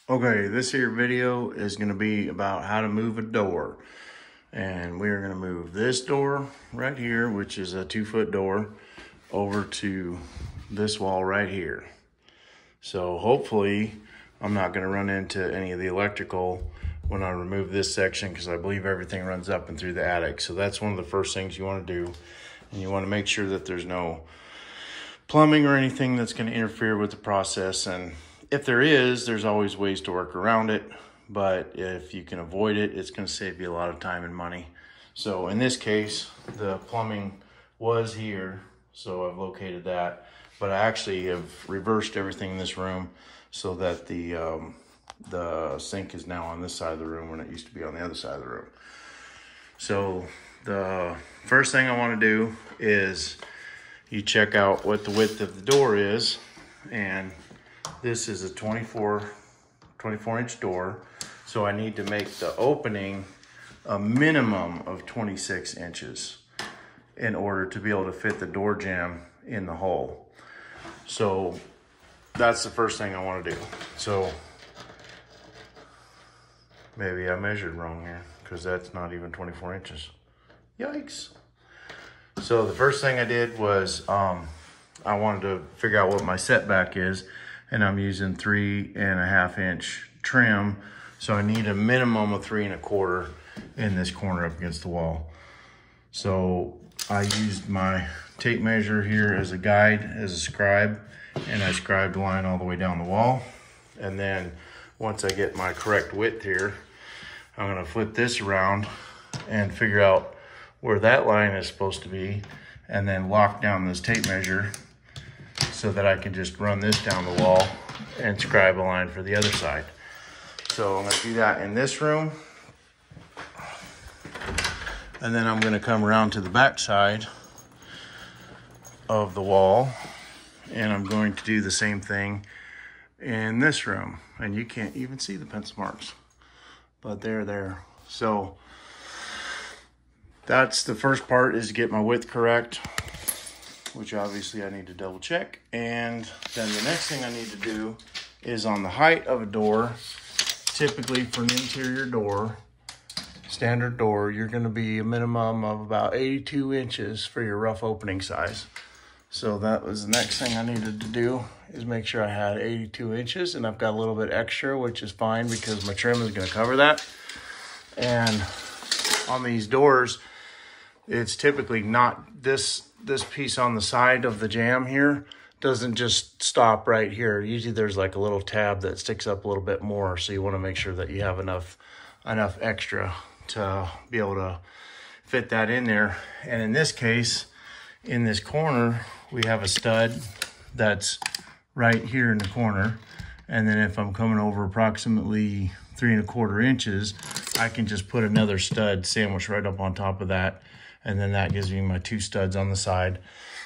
Okay, this here video is going to be about how to move a door. And we're going to move this door right here, which is a 2-foot door, over to this wall right here. So hopefully I'm not going to run into any of the electrical when I remove this section, because I believe everything runs up and through the attic. So that's one of the first things you want to do. And you want to make sure that there's no plumbing or anything that's going to interfere with the process. And if there is, there's always ways to work around it, but if you can avoid it, it's going to save you a lot of time and money. So in this case, the plumbing was here, so I've located that, but I actually have reversed everything in this room so that the sink is now on this side of the room when it used to be on the other side of the room. So the first thing I want to do is you check out what the width of the door is, and this is a 24 inch door. So I need to make the opening a minimum of 26 inches in order to be able to fit the door jamb in the hole. So that's the first thing I want to do. So maybe I measured wrong here, because that's not even 24 inches. Yikes. So the first thing I did was I wanted to figure out what my setback is, and I'm using 3.5 inch trim. So I need a minimum of 3 1/4 in this corner up against the wall. So I used my tape measure here as a guide, as a scribe, and I scribed a line all the way down the wall. And then once I get my correct width here, I'm gonna flip this around and figure out where that line is supposed to be, and then lock down this tape measure so that I can just run this down the wall and scribe a line for the other side. So I'm gonna do that in this room. And then I'm gonna come around to the back side of the wall, and I'm going to do the same thing in this room. And you can't even see the pencil marks, but they're there. So that's the first part, is to get my width correct, which obviously I need to double check. And then the next thing I need to do is on the height of a door. Typically for an interior door, standard door, you're gonna be a minimum of about 82 inches for your rough opening size. So that was the next thing I needed to do, is make sure I had 82 inches, and I've got a little bit extra, which is fine because my trim is gonna cover that. And on these doors, it's typically not this piece on the side of the jamb here doesn't just stop right here. Usually there's like a little tab that sticks up a little bit more, so you want to make sure that you have enough extra to be able to fit that in there. And in this case, in this corner, we have a stud that's right here in the corner. And then if I'm coming over approximately 3 1/4 inches, I can just put another stud sandwiched right up on top of that. And then that gives me my 2 studs on the side.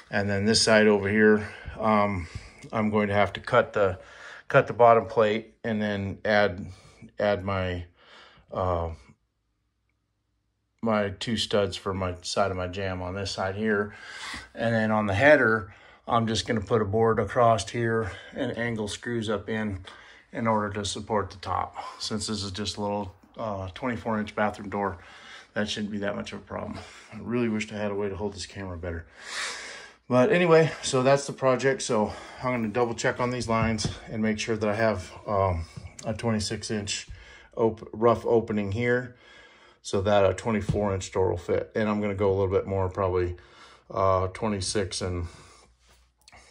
And then this side over here, I'm going to have to cut the bottom plate and then add my my 2 studs for my side of my jamb on this side here. And then on the header, I'm just going to put a board across here and angle screws up in order to support the top. Since this is just a little 24 inch bathroom door, that shouldn't be that much of a problem. I really wished I had a way to hold this camera better. But anyway, so that's the project. So I'm going to double check on these lines and make sure that I have a 26 inch rough opening here, so that a 24 inch door will fit. And I'm going to go a little bit more, probably 26 and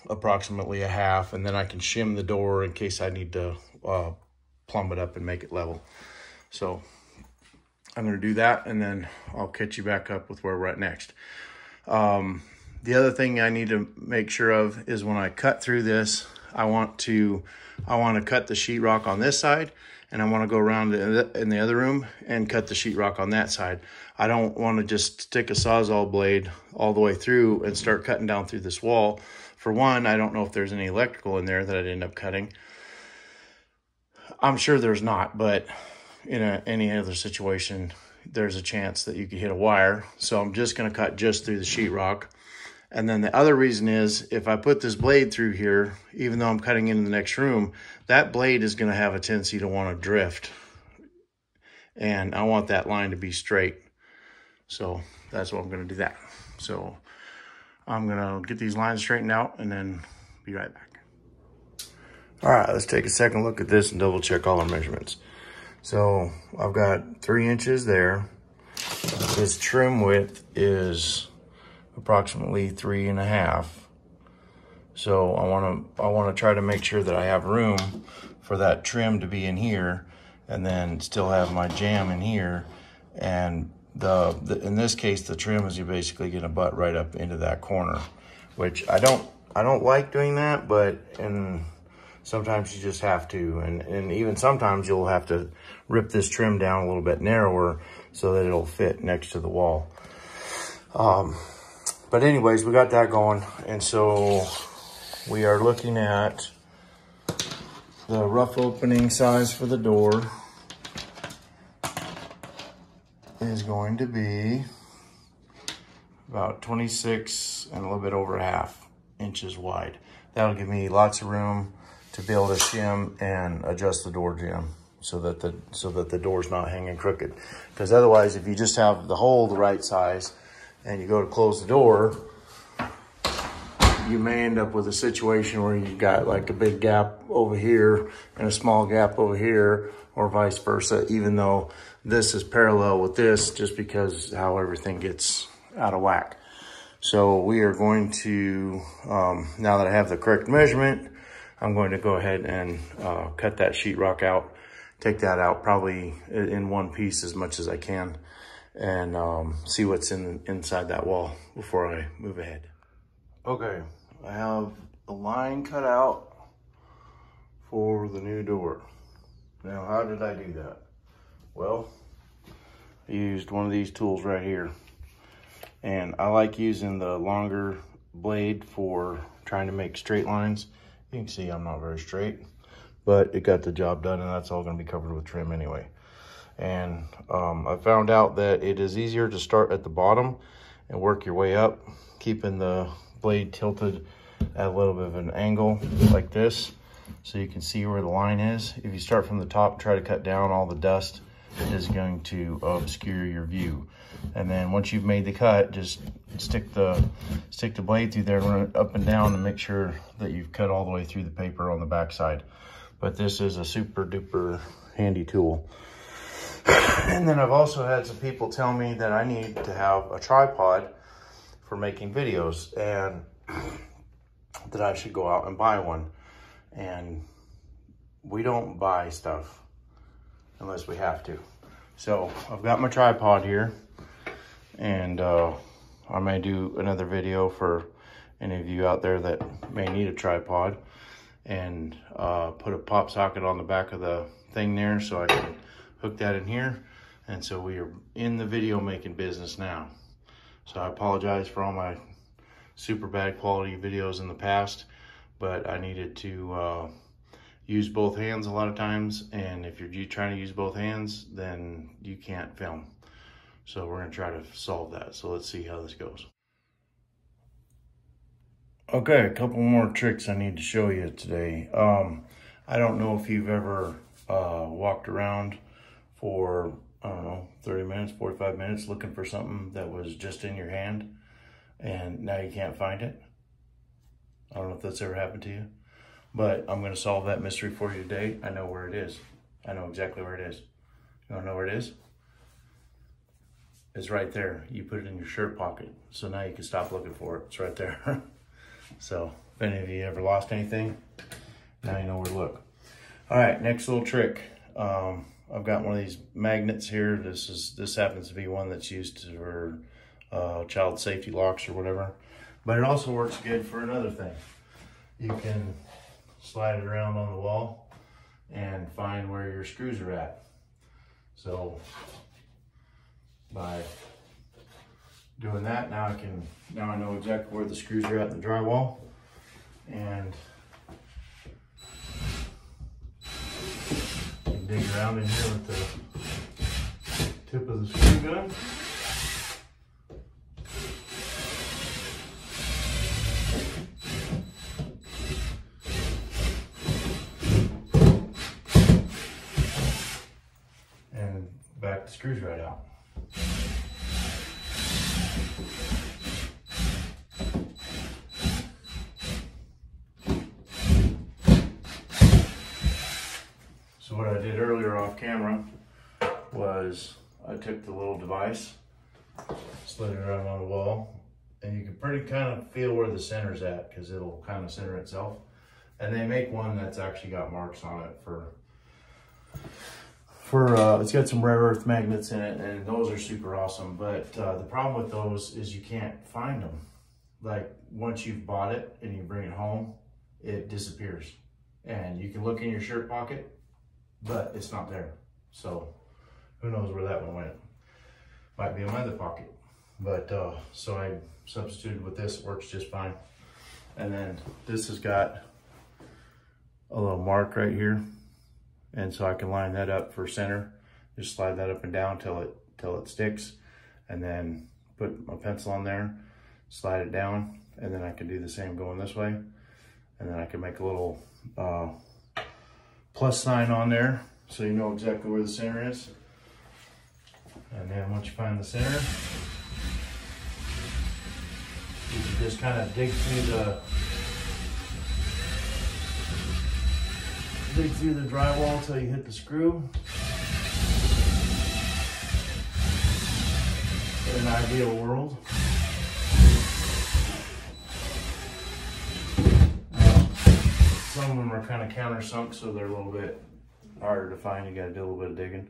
approximately a half, and then I can shim the door in case I need to plumb it up and make it level. So I'm going to do that, and then I'll catch you back up with where we're at next. The other thing I need to make sure of is when I cut through this, I want to cut the sheetrock on this side, and I want to go around in the other room and cut the sheetrock on that side. I don't want to just stick a Sawzall blade all the way through and start cutting down through this wall. For one, I don't know if there's any electrical in there that I'd end up cutting. I'm sure there's not, but in any other situation, there's a chance that you could hit a wire. So I'm just going to cut just through the sheetrock. And then the other reason is if I put this blade through here, even though I'm cutting into the next room, that blade is going to have a tendency to want to drift. And I want that line to be straight. So that's what I'm going to do that. So I'm going to get these lines straightened out and then be right back. All right, let's take a second look at this and double check all our measurements. So I've got 3 inches there. This trim width is approximately 3.5. So I want to try to make sure that I have room for that trim to be in here, and then still have my jamb in here. And in this case, the trim is basically going to butt right up into that corner, which I don't like doing that, but sometimes you just have to, and even sometimes you'll have to rip this trim down a little bit narrower so that it'll fit next to the wall. But anyways, we got that going, and so we are looking at the rough opening size for the door is going to be about 26 and a little bit over 1/2 inches wide. That'll give me lots of room to be able to shim and adjust the door jamb so that the door's not hanging crooked. Because otherwise, if you just have the hole the right size and you go to close the door, you may end up with a situation where you've got like a big gap over here and a small gap over here, or vice versa, even though this is parallel with this, just because how everything gets out of whack. So we are going to, now that I have the correct measurement, I'm going to go ahead and cut that sheetrock out, take that out probably in one piece as much as I can, and see what's inside that wall before I move ahead. Okay, I have the line cut out for the new door. Now, how did I do that? Well, I used one of these tools right here. And I like using the longer blade for trying to make straight lines. You can see I'm not very straight, but it got the job done, and that's all gonna be covered with trim anyway. And I found out that it is easier to start at the bottom and work your way up, keeping the blade tilted at a little bit of an angle like this, so you can see where the line is. If you start from the top, try to cut down, all the dust is going to obscure your view. And then once you've made the cut, just stick the blade through there and run it up and down and make sure that you've cut all the way through the paper on the back side. But this is a super duper handy tool. And then I've also had some people tell me that I need to have a tripod for making videos, and that I should go out and buy one. And we don't buy stuff unless we have to. So I've got my tripod here, and I may do another video for any of you out there that may need a tripod, and put a pop socket on the back of the thing there so I can hook that in here. And so we are in the video making business now. So I apologize for all my super bad quality videos in the past, but I needed to use both hands a lot of times, and if you're trying to use both hands, then you can't film. So we're gonna try to solve that. So let's see how this goes. Okay, a couple more tricks I need to show you today. I don't know if you've ever walked around for, I don't know, 30 minutes, 45 minutes looking for something that was just in your hand and now you can't find it. I don't know if that's ever happened to you, but I'm gonna solve that mystery for you today. I know where it is. I know exactly where it is. You wanna know where it is? It's right there. You put it in your shirt pocket. So now you can stop looking for it. It's right there. So if any of you ever lost anything, now you know where to look. All right, next little trick. I've got one of these magnets here. This happens to be one that's used for child safety locks or whatever, but it also works good for another thing. You can slide it around on the wall and find where your screws are at. So by doing that, now I know exactly where the screws are at in the drywall, and you can dig around in here with the tip of the screw gun. screws right out. So what I did earlier off camera was I took the little device, slid it around on the wall, and you can pretty kind of feel where the center's at because it'll kind of center itself. And they make one that's actually got marks on it for it's got some rare earth magnets in it, and those are super awesome. But the problem with those is you can't find them. Like once you've bought it and you bring it home, it disappears. And you can look in your shirt pocket, but it's not there. So who knows where that one went. Might be in my other pocket. But so I substituted with this, it works just fine. And then this has got a little mark right here. And so I can line that up for center. Just slide that up and down till it sticks. And then put my pencil on there, slide it down, and then I can do the same going this way. And then I can make a little plus sign on there so you know exactly where the center is. And then once you find the center, you can just kind of dig through the drywall until you hit the screw. In an ideal world. Some of them are kind of countersunk, so they're a little bit harder to find. You got to do a little bit of digging,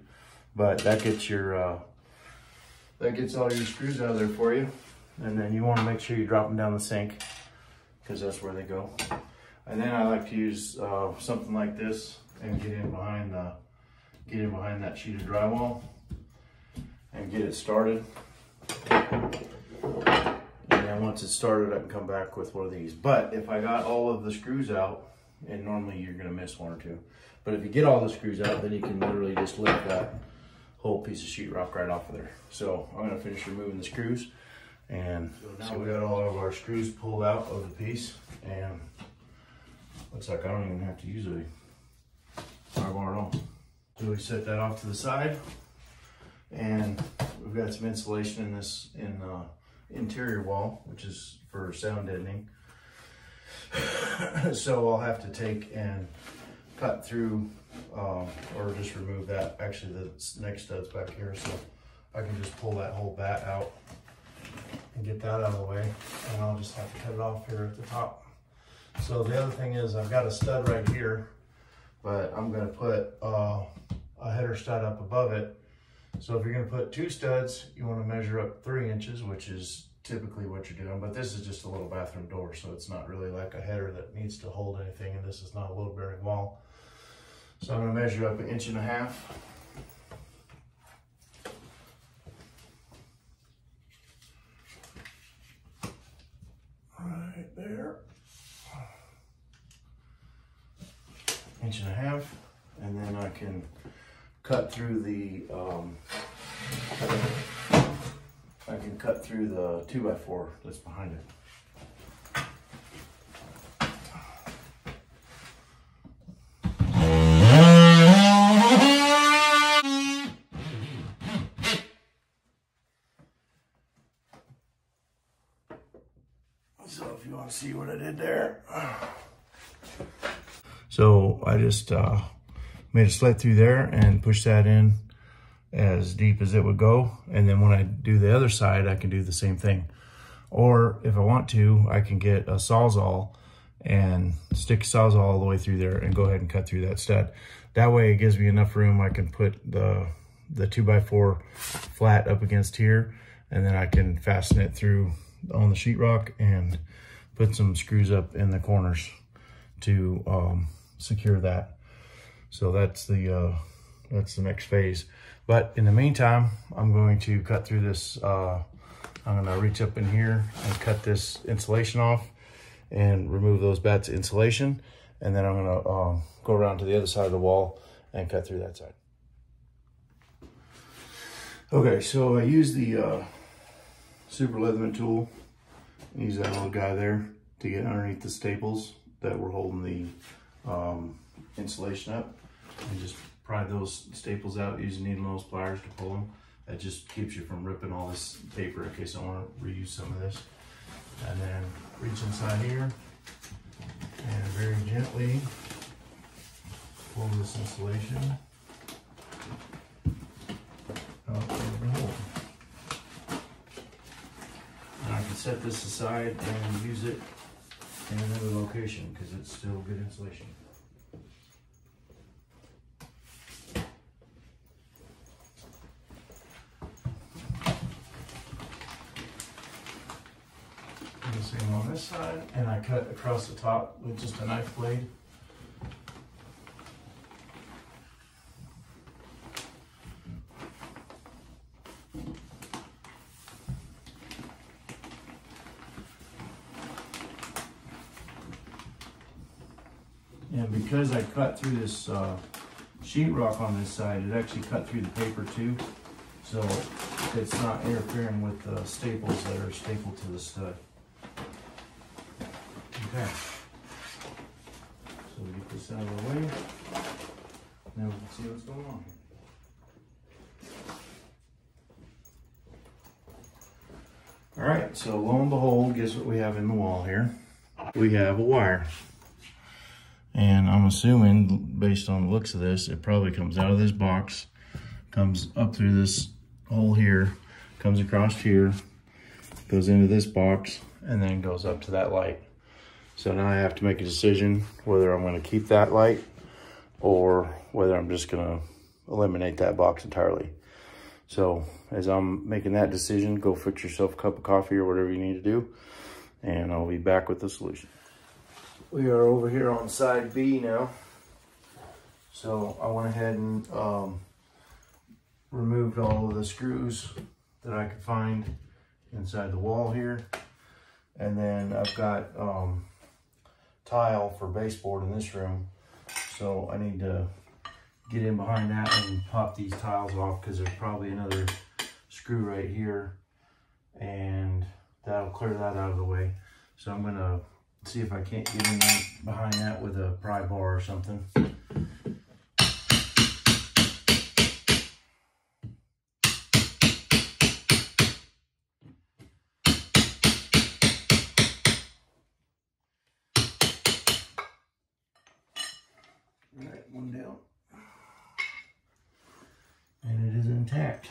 but that gets your that gets all your screws out of there for you. And then you want to make sure you drop them down the sink because that's where they go. And then I like to use something like this and get in behind that sheet of drywall and get it started. And then once it's started, I can come back with one of these. But if I got all of the screws out, and normally you're gonna miss one or two, but if you get all the screws out, then you can literally just lift that whole piece of sheetrock right off of there. So I'm gonna finish removing the screws. And so we got all of our screws pulled out of the piece, and looks like I don't even have to use a power bar at all. So we set that off to the side, and we've got some insulation in this interior wall, which is for sound deadening. So I'll have to take and cut through or just remove that. Actually, the next stud's back here, so I can just pull that whole bat out and get that out of the way, and I'll just have to cut it off here at the top. So the other thing is I've got a stud right here, but I'm going to put a header stud up above it. So if you're going to put two studs, you want to measure up 3 inches, which is typically what you're doing, but this is just a little bathroom door, so it's not really like a header that needs to hold anything, and this is not a load bearing wall. So I'm going to measure up 1.5 inches. Right there. 1.5 inches, and then I can cut through the 2x4 that's behind it. So if you want to see what I did there. So I just made a slit through there and pushed that in as deep as it would go. And then when I do the other side, I can do the same thing. Or if I want to, I can get a Sawzall and stick a Sawzall all the way through there and go ahead and cut through that stud. That way it gives me enough room. I can put the 2x4 flat up against here, and then I can fasten it through on the sheetrock and put some screws up in the corners to secure that. So that's the next phase. But in the meantime, I'm going to cut through this. I'm going to reach up in here and cut this insulation off and remove those bats of insulation. And then I'm going to go around to the other side of the wall and cut through that side. Okay, so I use the super Leatherman tool. Use that little guy there to get underneath the staples that were holding the insulation up, and just pry those staples out using needle nose pliers to pull them. That just keeps you from ripping all this paper in case I want to reuse some of this. And then reach inside here and very gently pull this insulation out of the hole. And I can set this aside and use it in another location because it's still good insulation. And the same on this side, and I cut across the top with just a knife blade. And because I cut through this sheetrock on this side, it actually cut through the paper too. So it's not interfering with the staples that are stapled to the stud. Okay. So we get this out of the way. Now we can see what's going on. All right, so lo and behold, guess what we have in the wall here? We have a wire. And I'm assuming, based on the looks of this, it probably comes out of this box, comes up through this hole here, comes across here, goes into this box, and then goes up to that light. So now I have to make a decision whether I'm going to keep that light or whether I'm just going to eliminate that box entirely. So as I'm making that decision, go fix yourself a cup of coffee or whatever you need to do, and I'll be back with the solution. We are over here on side B now. So I went ahead and removed all of the screws that I could find inside the wall here. And then I've got tile for baseboard in this room. So I need to get in behind that and pop these tiles off because there's probably another screw right here. And that'll clear that out of the way. So I'm gonna see if I can't get in behind that with a pry bar or something. All right, one down. And it is intact.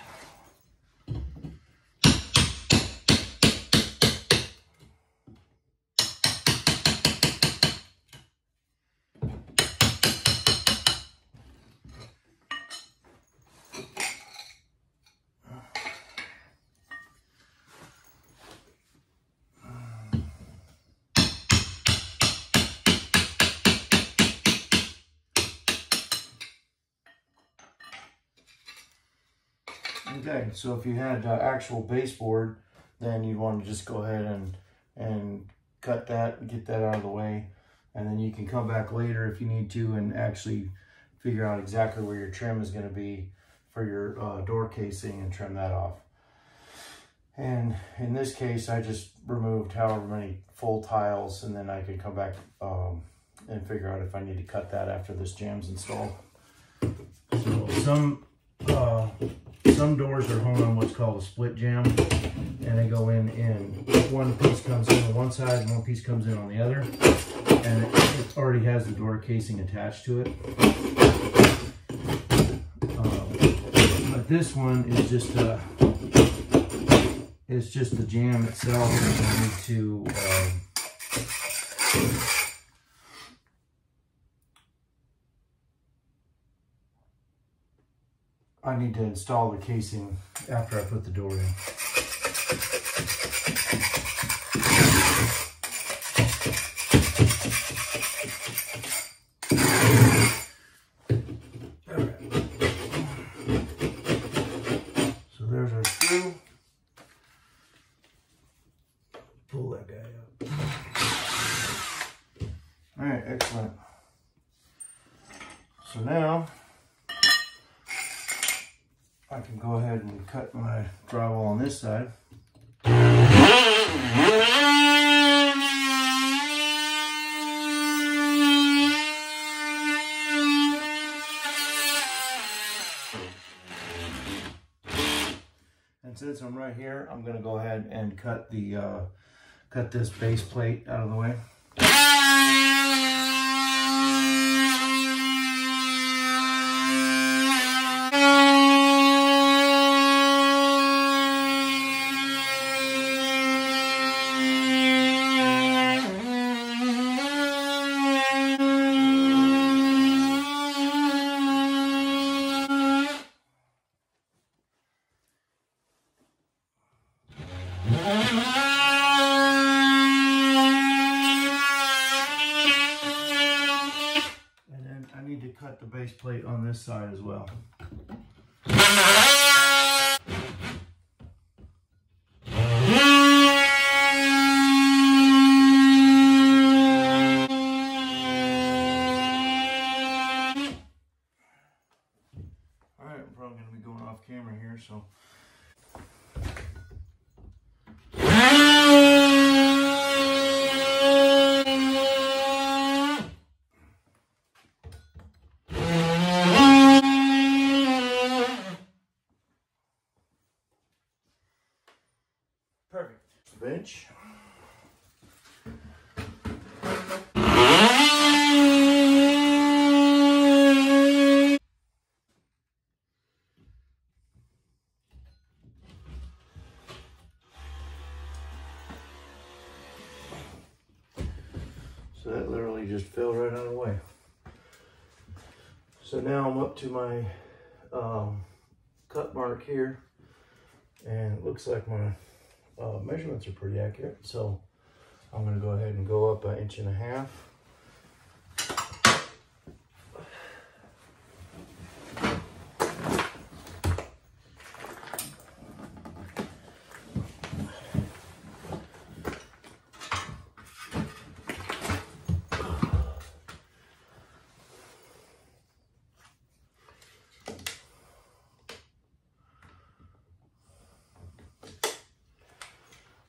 Okay, so if you had actual baseboard, then you'd want to just go ahead and cut that and get that out of the way. And then you can come back later if you need to and actually figure out exactly where your trim is going to be for your door casing and trim that off. And in this case, I just removed however many full tiles, and then I can come back and figure out if I need to cut that after this jam's installed. So some doors are hung on what's called a split jam, and they go in one piece comes in on one side and one piece comes in on the other, and it already has the door casing attached to it. But this one is just the jam itself. I need to install the casing after I put the door in. Alright. So there's our screw. Pull that guy up. Alright, excellent. So now I can go ahead and cut my drywall on this side. since I'm right here, I'm gonna go ahead and cut this base plate out of the way. Cut the base plate on this side as well. Alright, I'm probably going to be going off camera here, so. Perfect. Bench. So that literally just fell right out of the way. So now I'm up to my cut mark here, and it looks like my measurements are pretty accurate. So I'm going to go ahead and go up 1.5 inches.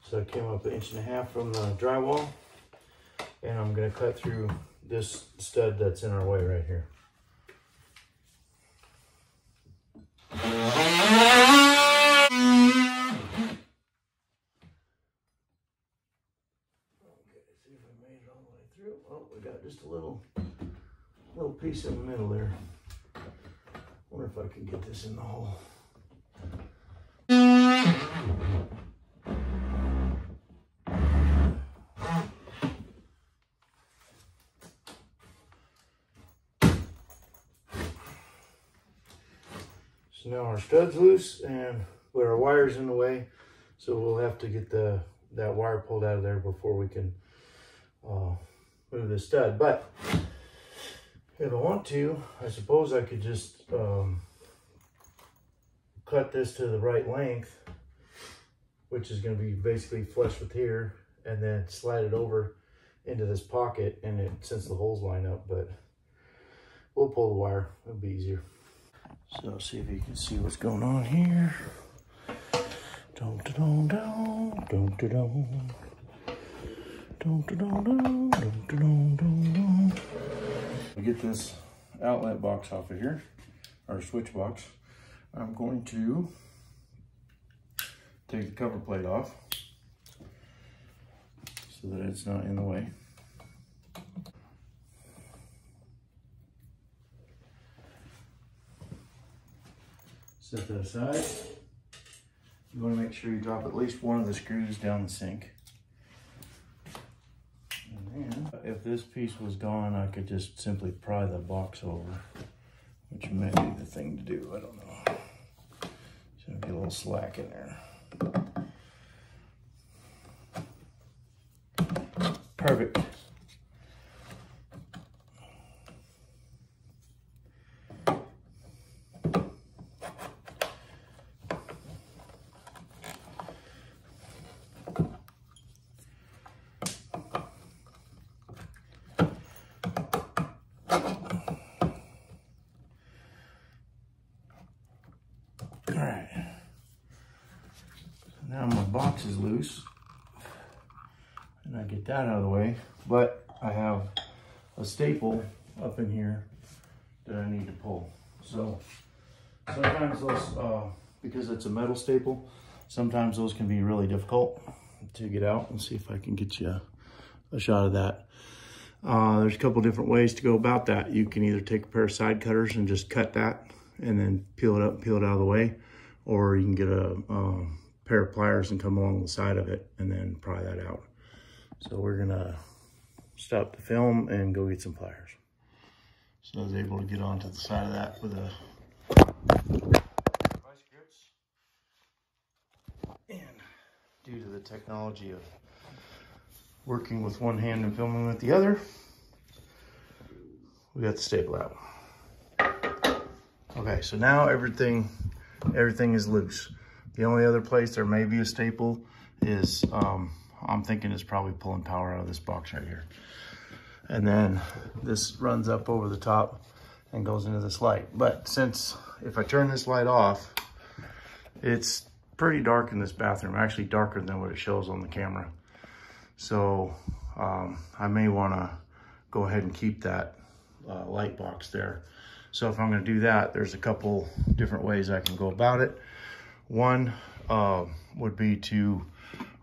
So I came up 1.5 inches from the drywall, and I'm going to cut through this stud that's in our way right here. Okay, see if I made it all the way through. Oh, we got just a little piece in the middle there. Wonder if I can get this in the hole. So now our stud's loose, but our wire's in the way, so we'll have to get that wire pulled out of there before we can move the stud. But if I want to, I suppose I could just cut this to the right length, which is going to be basically flush with here, and then slide it over into this pocket, and since the holes line up, but we'll pull the wire, it'll be easier. So see if you can see what's going on here. We get this outlet box off of here, our switch box. I'm going to take the cover plate off so that it's not in the way. Set that aside. You want to make sure you drop at least one of the screws down the sink. And then, if this piece was gone, I could just simply pry the box over, which might be the thing to do. I don't know. So get a little slack in there. Perfect. Alright, so now my box is loose, and I get that out of the way, but I have a staple up in here that I need to pull. So sometimes those, because it's a metal staple, sometimes those can be really difficult to get out. Let's see if I can get you a shot of that. There's a couple different ways to go about that. You can either take a pair of side cutters and just cut that and then peel it up, peel it out of the way, or you can get a pair of pliers and come along the side of it and then pry that out. So we're gonna stop the film and go get some pliers. So I was able to get onto the side of that with a vice grips. And due to the technology of working with one hand and filming with the other, we got the staple out. Okay, so now everything is loose. The only other place there may be a staple is, I'm thinking it's probably pulling power out of this box right here. And then this runs up over the top and goes into this light. But since if I turn this light off, it's pretty dark in this bathroom, actually darker than what it shows on the camera. So I may want to go ahead and keep that light box there. So if I'm going to do that, there's a couple different ways I can go about it. One would be to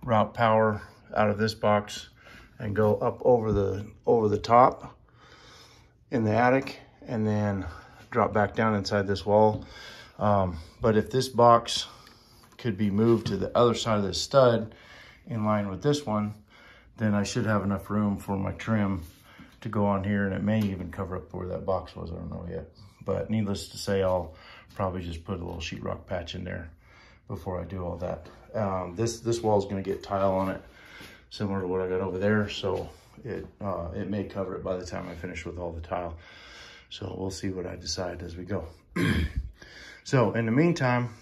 route power out of this box and go up over the top in the attic and then drop back down inside this wall. But if this box could be moved to the other side of the stud in line with this one, then I should have enough room for my trim to go on here, and it may even cover up where that box was. I don't know yet. But needless to say, I'll probably just put a little sheetrock patch in there before I do all that. This wall is going to get tile on it, similar to what I got over there, so it may cover it by the time I finish with all the tile. So we'll see what I decide as we go. So in the meantime,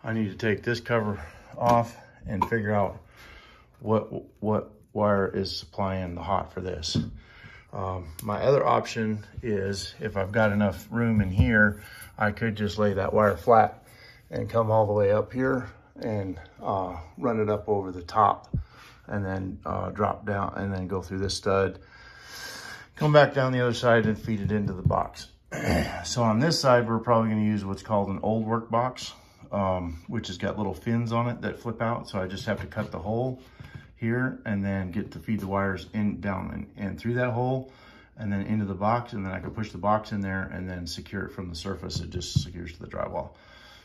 I need to take this cover off and figure out what wire is supplying the hot for this. My other option is, if I've got enough room in here, I could just lay that wire flat and come all the way up here and run it up over the top and then drop down and then go through this stud, come back down the other side and feed it into the box. So on this side, we're probably going to use what's called an old work box, which has got little fins on it that flip out. So I just have to cut the hole here and then get to feed the wires in, down and through that hole and then into the box, and then I can push the box in there and then secure it from the surface. It just secures to the drywall.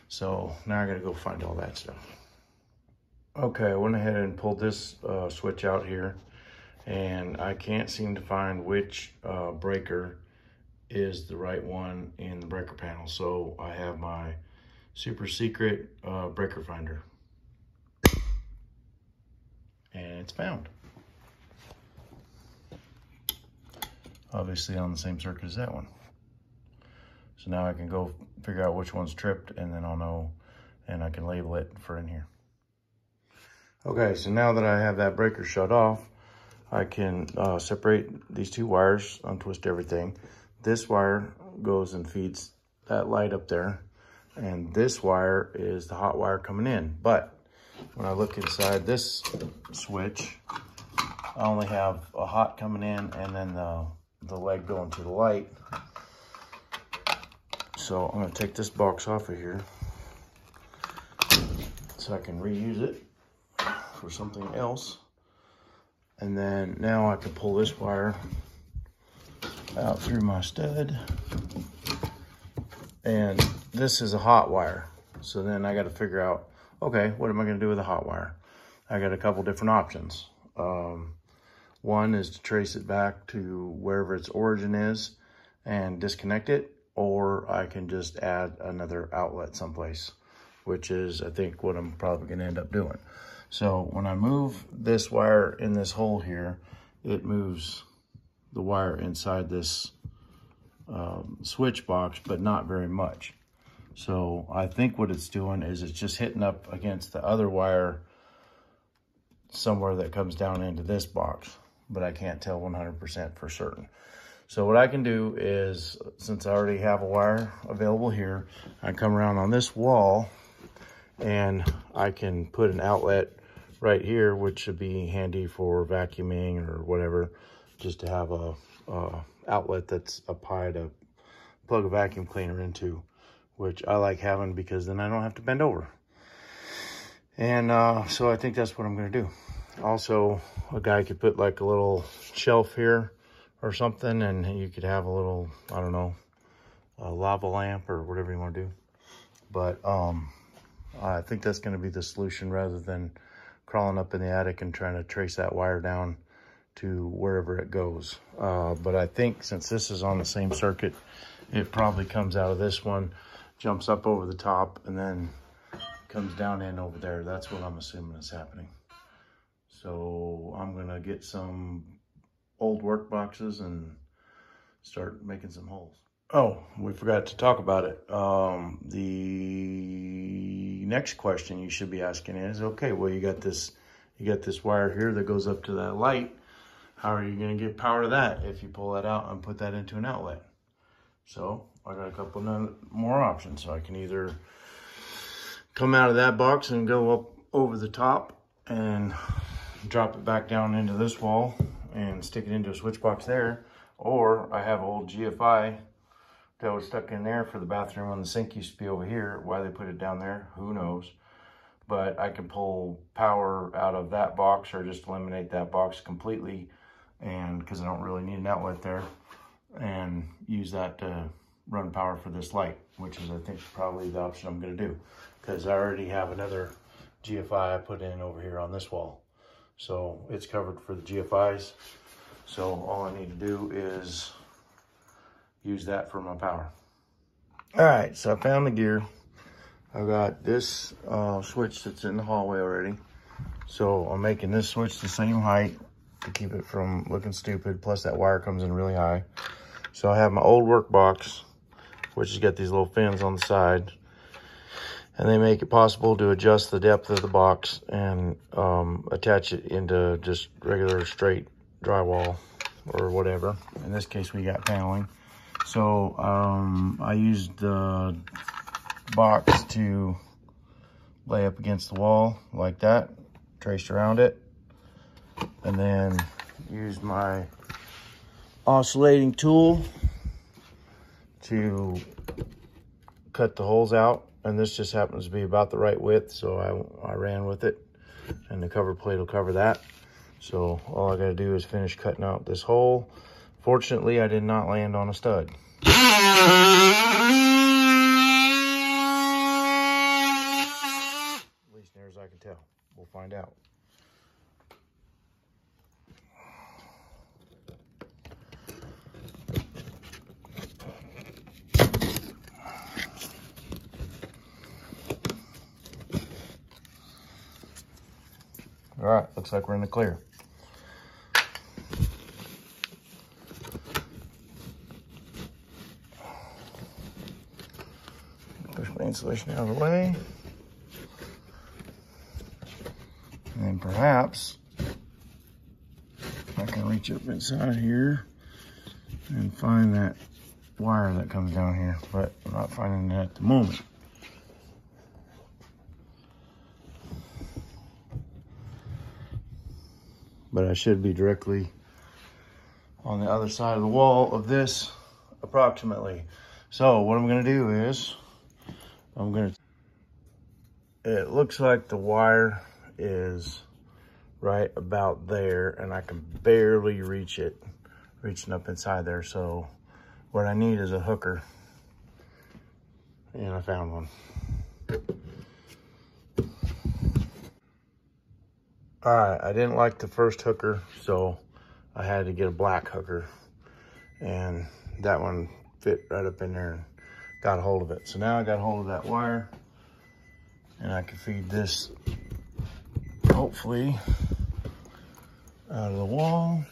So now I gotta go find all that stuff. Okay, I went ahead and pulled this switch out here, and I can't seem to find which breaker is the right one in the breaker panel. So I have my super secret breaker finder, and it's found. Obviously on the same circuit as that one. So now I can go figure out which one's tripped, and then I'll know, and I can label it for in here. Okay, so now that I have that breaker shut off, I can separate these two wires, untwist everything. This wire goes and feeds that light up there, and this wire is the hot wire coming in. But when I look inside this switch, I only have a hot coming in and then the leg going to the light. So I'm going to take this box off of here so I can reuse it for something else. And then now I can pull this wire out through my stud. And this is a hot wire. So then I got to figure out, okay, what am I going to do with a hot wire? I got a couple different options. One is to trace it back to wherever its origin is and disconnect it, or I can just add another outlet someplace, which is, I think, what I'm probably going to end up doing. So when I move this wire in this hole here, it moves the wire inside this switch box, but not very much. So I think what it's doing is it's just hitting up against the other wire somewhere that comes down into this box, but I can't tell 100% for certain. So what I can do is, since I already have a wire available here, I come around on this wall and I can put an outlet right here, which should be handy for vacuuming or whatever, just to have a outlet that's up high to plug a vacuum cleaner into, which I like having because then I don't have to bend over. And so I think that's what I'm gonna do. Also, a guy could put like a little shelf here or something, and you could have a little, I don't know, a lava lamp or whatever you want to do. But I think that's going to be the solution, rather than crawling up in the attic and trying to trace that wire down to wherever it goes. But I think since this is on the same circuit, it probably comes out of this one, jumps up over the top, and then comes down in over there. That's what I'm assuming is happening. So I'm gonna get some old work boxes and start making some holes. Oh, we forgot to talk about it. The next question you should be asking is, okay, well, you got this wire here that goes up to that light. How are you gonna get power to that if you pull that out and put that into an outlet? So I got a couple more options. So I can either come out of that box and go up over the top and drop it back down into this wall and stick it into a switch box there, or I have old GFI that was stuck in there for the bathroom when the sink used to be over here. Why they put it down there, who knows? But I can pull power out of that box, or just eliminate that box completely, and because I don't really need an outlet there, and use that to run power for this light, which is, I think, probably the option I'm going to do, because I already have another GFI I put in over here on this wall. So it's covered for the GFIs. So all I need to do is use that for my power. All right, so I found the gear. I've got this switch that's in the hallway already. So I'm making this switch the same height to keep it from looking stupid. Plus that wire comes in really high. So I have my old work box, which has got these little fins on the side. And they make it possible to adjust the depth of the box and attach it into just regular straight drywall or whatever. In this case, we got paneling. So I used the box to lay up against the wall like that, traced around it, and then used my oscillating tool to cut the holes out. And this just happens to be about the right width, so I ran with it, and the cover plate will cover that. So all I gotta do is finish cutting out this hole. Fortunately, I did not land on a stud. At least near as I can tell. We'll find out. All right, looks like we're in the clear. Push my insulation out of the way. And then perhaps I can reach up inside here and find that wire that comes down here, but I'm not finding it at the moment. But I should be directly on the other side of the wall of this, approximately. So what I'm gonna do is, it looks like the wire is right about there, and I can barely reach it, reaching up inside there. So what I need is a hooker, and I found one. All right, I didn't like the first hooker, so I had to get a black hooker, and that one fit right up in there and got a hold of it. So now I got a hold of that wire, and I can feed this, hopefully, out of the wall.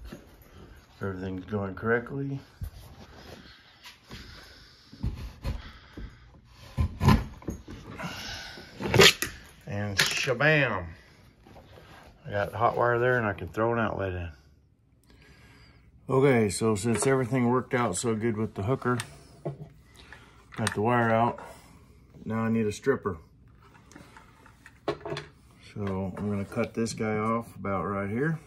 If everything's going correctly. And shabam! I got hot wire there, and I can throw an outlet in. Okay, so since everything worked out so good with the hooker, got the wire out, now I need a stripper. So I'm gonna cut this guy off about right here.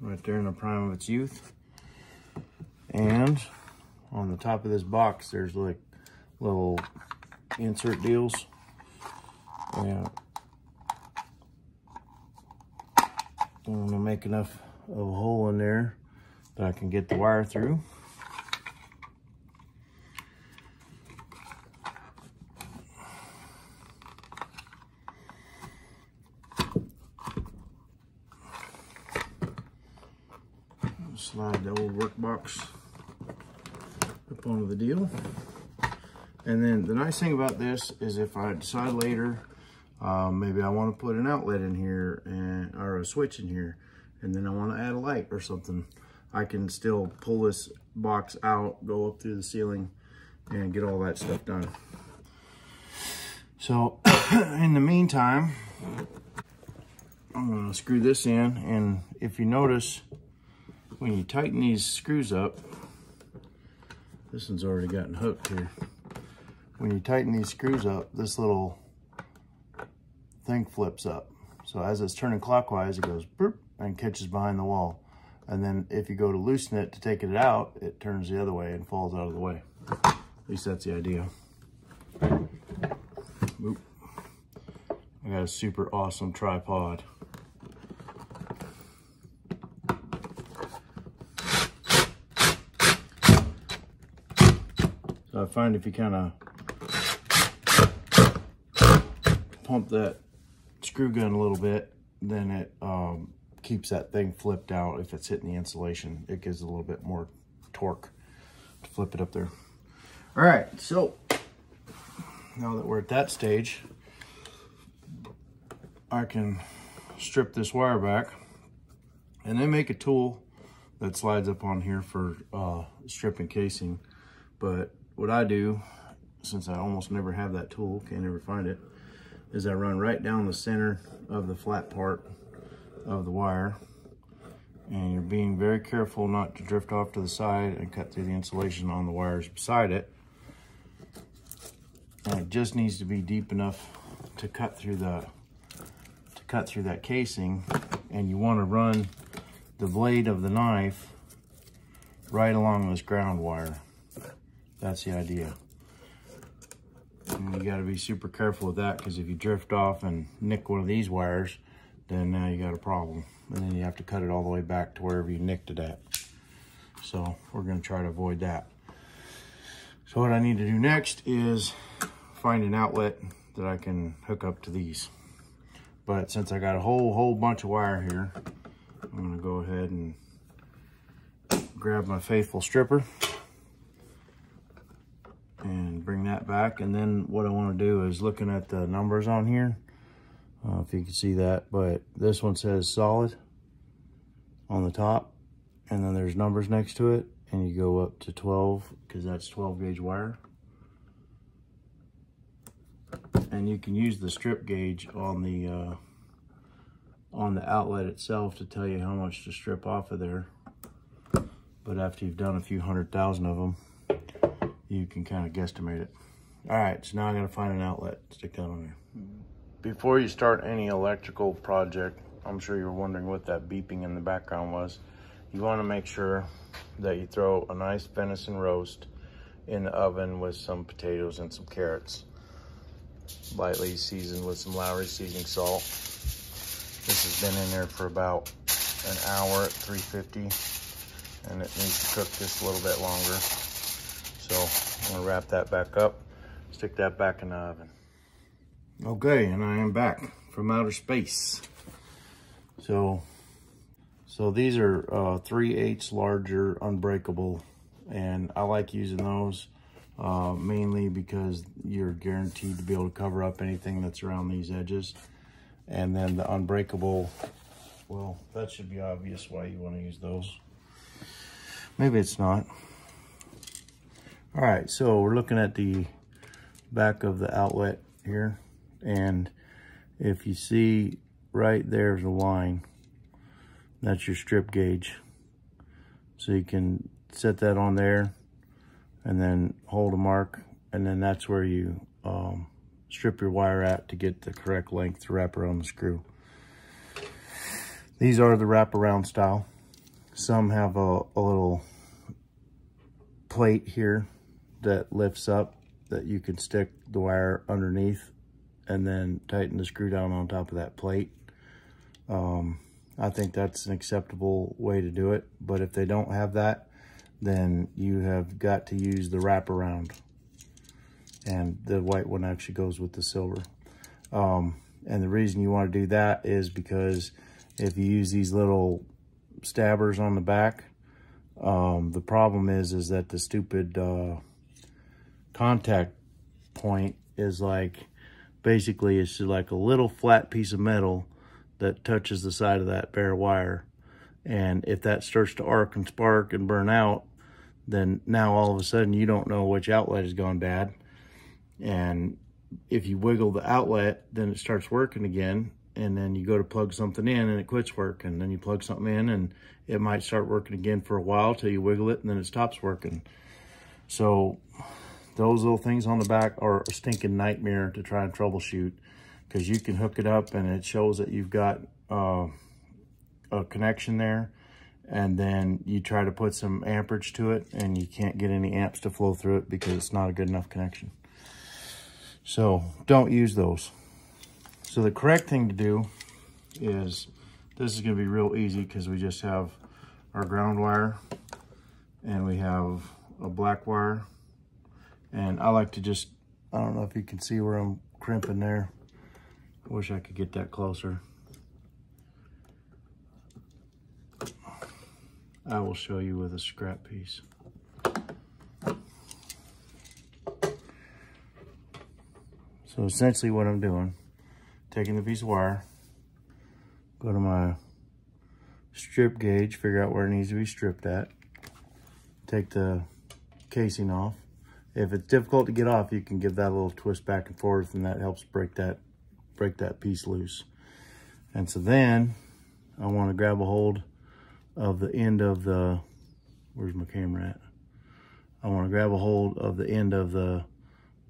Right there in the prime of its youth. And on the top of this box, there's like little insert deals. And I'm gonna make enough of a hole in there that I can get the wire through. Slide the old workbox up onto the deal. And then the nice thing about this is if I decide later, maybe I want to put an outlet in here or a switch in here, and then I want to add a light or something, I can still pull this box out, go up through the ceiling, and get all that stuff done. So in the meantime, I'm going to screw this in, and if you notice, when you tighten these screws up, this one's already gotten hooked here. When you tighten these screws up, this little thing flips up. So as it's turning clockwise, it goes boop and catches behind the wall. And then if you go to loosen it to take it out, it turns the other way and falls out of the way. At least that's the idea. Boop. I got a super awesome tripod. So I find if you kind of pump that screw gun a little bit, then it keeps that thing flipped out. If it's hitting the insulation, it gives a little bit more torque to flip it up there. All right, so now that we're at that stage, I can strip this wire back, and they make a tool that slides up on here for stripping casing. But what I do, since I almost never have that tool, can't ever find it, is I run right down the center of the flat part of the wire, and you're being very careful not to drift off to the side and cut through the insulation on the wires beside it. And it just needs to be deep enough to cut through that casing, and you want to run the blade of the knife right along this ground wire. That's the idea. And you got to be super careful with that, because if you drift off and nick one of these wires, then now you got a problem. And then you have to cut it all the way back to wherever you nicked it at. So we're going to try to avoid that. So what I need to do next is find an outlet that I can hook up to these. But since I got a whole bunch of wire here, I'm going to go ahead and grab my faithful stripper and bring that back. And then what I want to do is looking at the numbers on here, if you can see that, but this one says solid on the top, and then there's numbers next to it, and you go up to 12 because that's 12 gauge wire. And you can use the strip gauge on the outlet itself to tell you how much to strip off of there. But after you've done a few 100,000 of them, you can kind of guesstimate it. All right, so now I gotta find an outlet, stick that on there. Before you start any electrical project, I'm sure you're wondering what that beeping in the background was. You wanna make sure that you throw a nice venison roast in the oven with some potatoes and some carrots, lightly seasoned with some Lowry seasoning salt. This has been in there for about an hour at 350, and it needs to cook just a little bit longer. So I'm gonna wrap that back up, stick that back in the oven. Okay, and I am back from outer space. So these are 3/8 larger unbreakable, and I like using those mainly because you're guaranteed to be able to cover up anything that's around these edges. And then the unbreakable, well, that should be obvious why you want to use those. Maybe it's not. All right, so we're looking at the back of the outlet here, and if you see right there's a line, that's your strip gauge. So you can set that on there and then hold a mark, and then that's where you strip your wire at to get the correct length to wrap around the screw. These are the wraparound style. Some have a little plate here that lifts up that you can stick the wire underneath and then tighten the screw down on top of that plate. I think that's an acceptable way to do it, but if they don't have that, then you have got to use the wraparound, and the white one actually goes with the silver. And the reason you want to do that is because if you use these little stabbers on the back, the problem is that the stupid contact point is like, basically it's just like a little flat piece of metal that touches the side of that bare wire. And if that starts to arc and spark and burn out, then now all of a sudden you don't know which outlet has gone bad. And if you wiggle the outlet, then it starts working again. And then you go to plug something in and it quits working. Then you plug something in and it might start working again for a while till you wiggle it and then it stops working. So those little things on the back are a stinking nightmare to try and troubleshoot, because you can hook it up and it shows that you've got a connection there, and then you try to put some amperage to it and you can't get any amps to flow through it because it's not a good enough connection. So don't use those. So the correct thing to do is, this is going to be real easy because we just have our ground wire and we have a black wire. And I like to just, I don't know if you can see where I'm crimping there. I wish I could get that closer. I will show you with a scrap piece. So essentially what I'm doing, taking the piece of wire, go to my strip gauge, figure out where it needs to be stripped at, take the casing off. If it's difficult to get off, you can give that a little twist back and forth, and that helps break that piece loose. And so then I want to grab a hold of the end of the, where's my camera at? I want to grab a hold of the end of the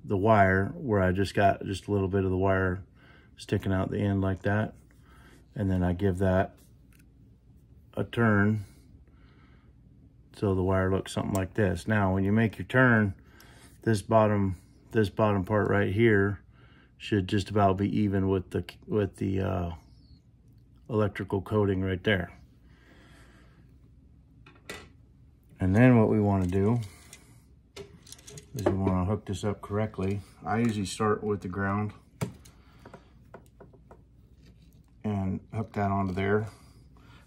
wire where I just got just a little bit of the wire sticking out the end like that. And then I give that a turn so the wire looks something like this. Now, when you make your turn, this bottom part right here should just about be even with the electrical coating right there. And then what we want to do is we want to hook this up correctly. I usually start with the ground and hook that onto there.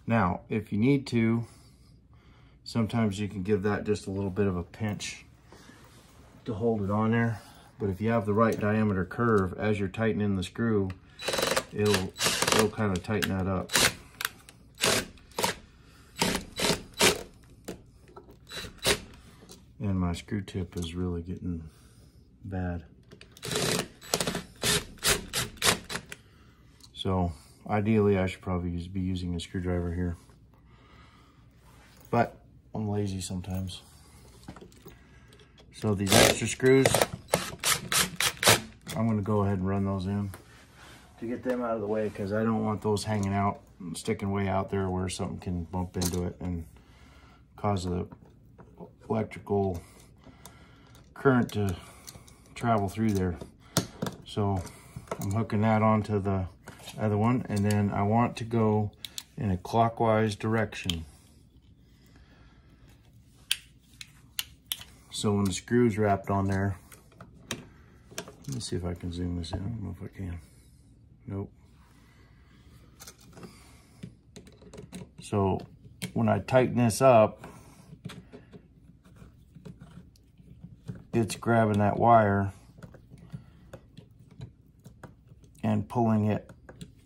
Now, if you need to, sometimes you can give that just a little bit of a pinch to hold it on there. But if you have the right diameter curve, as you're tightening the screw, it'll kind of tighten that up. And my screw tip is really getting bad. So ideally I should probably be using a screwdriver here, but I'm lazy sometimes. So these extra screws, I'm gonna go ahead and run those in to get them out of the way, because I don't want those hanging out and sticking way out there where something can bump into it and cause the electrical current to travel through there. So I'm hooking that onto the other one, and then I want to go in a clockwise direction. So when the screw's wrapped on there, let me see if I can zoom this in. I don't know if I can. Nope. So when I tighten this up, it's grabbing that wire and pulling it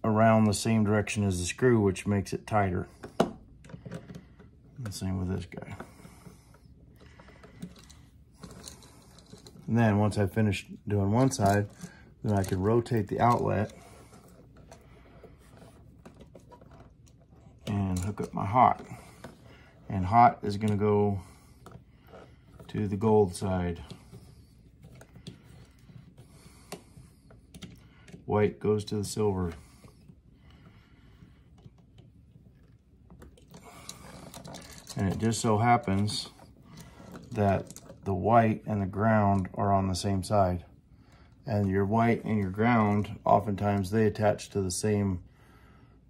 around the same direction as the screw, which makes it tighter. And same with this guy. And then once I finish doing one side, then I can rotate the outlet and hook up my hot. And hot is going to go to the gold side. White goes to the silver. And it just so happens that the white and the ground are on the same side. And your white and your ground, oftentimes they attach to the same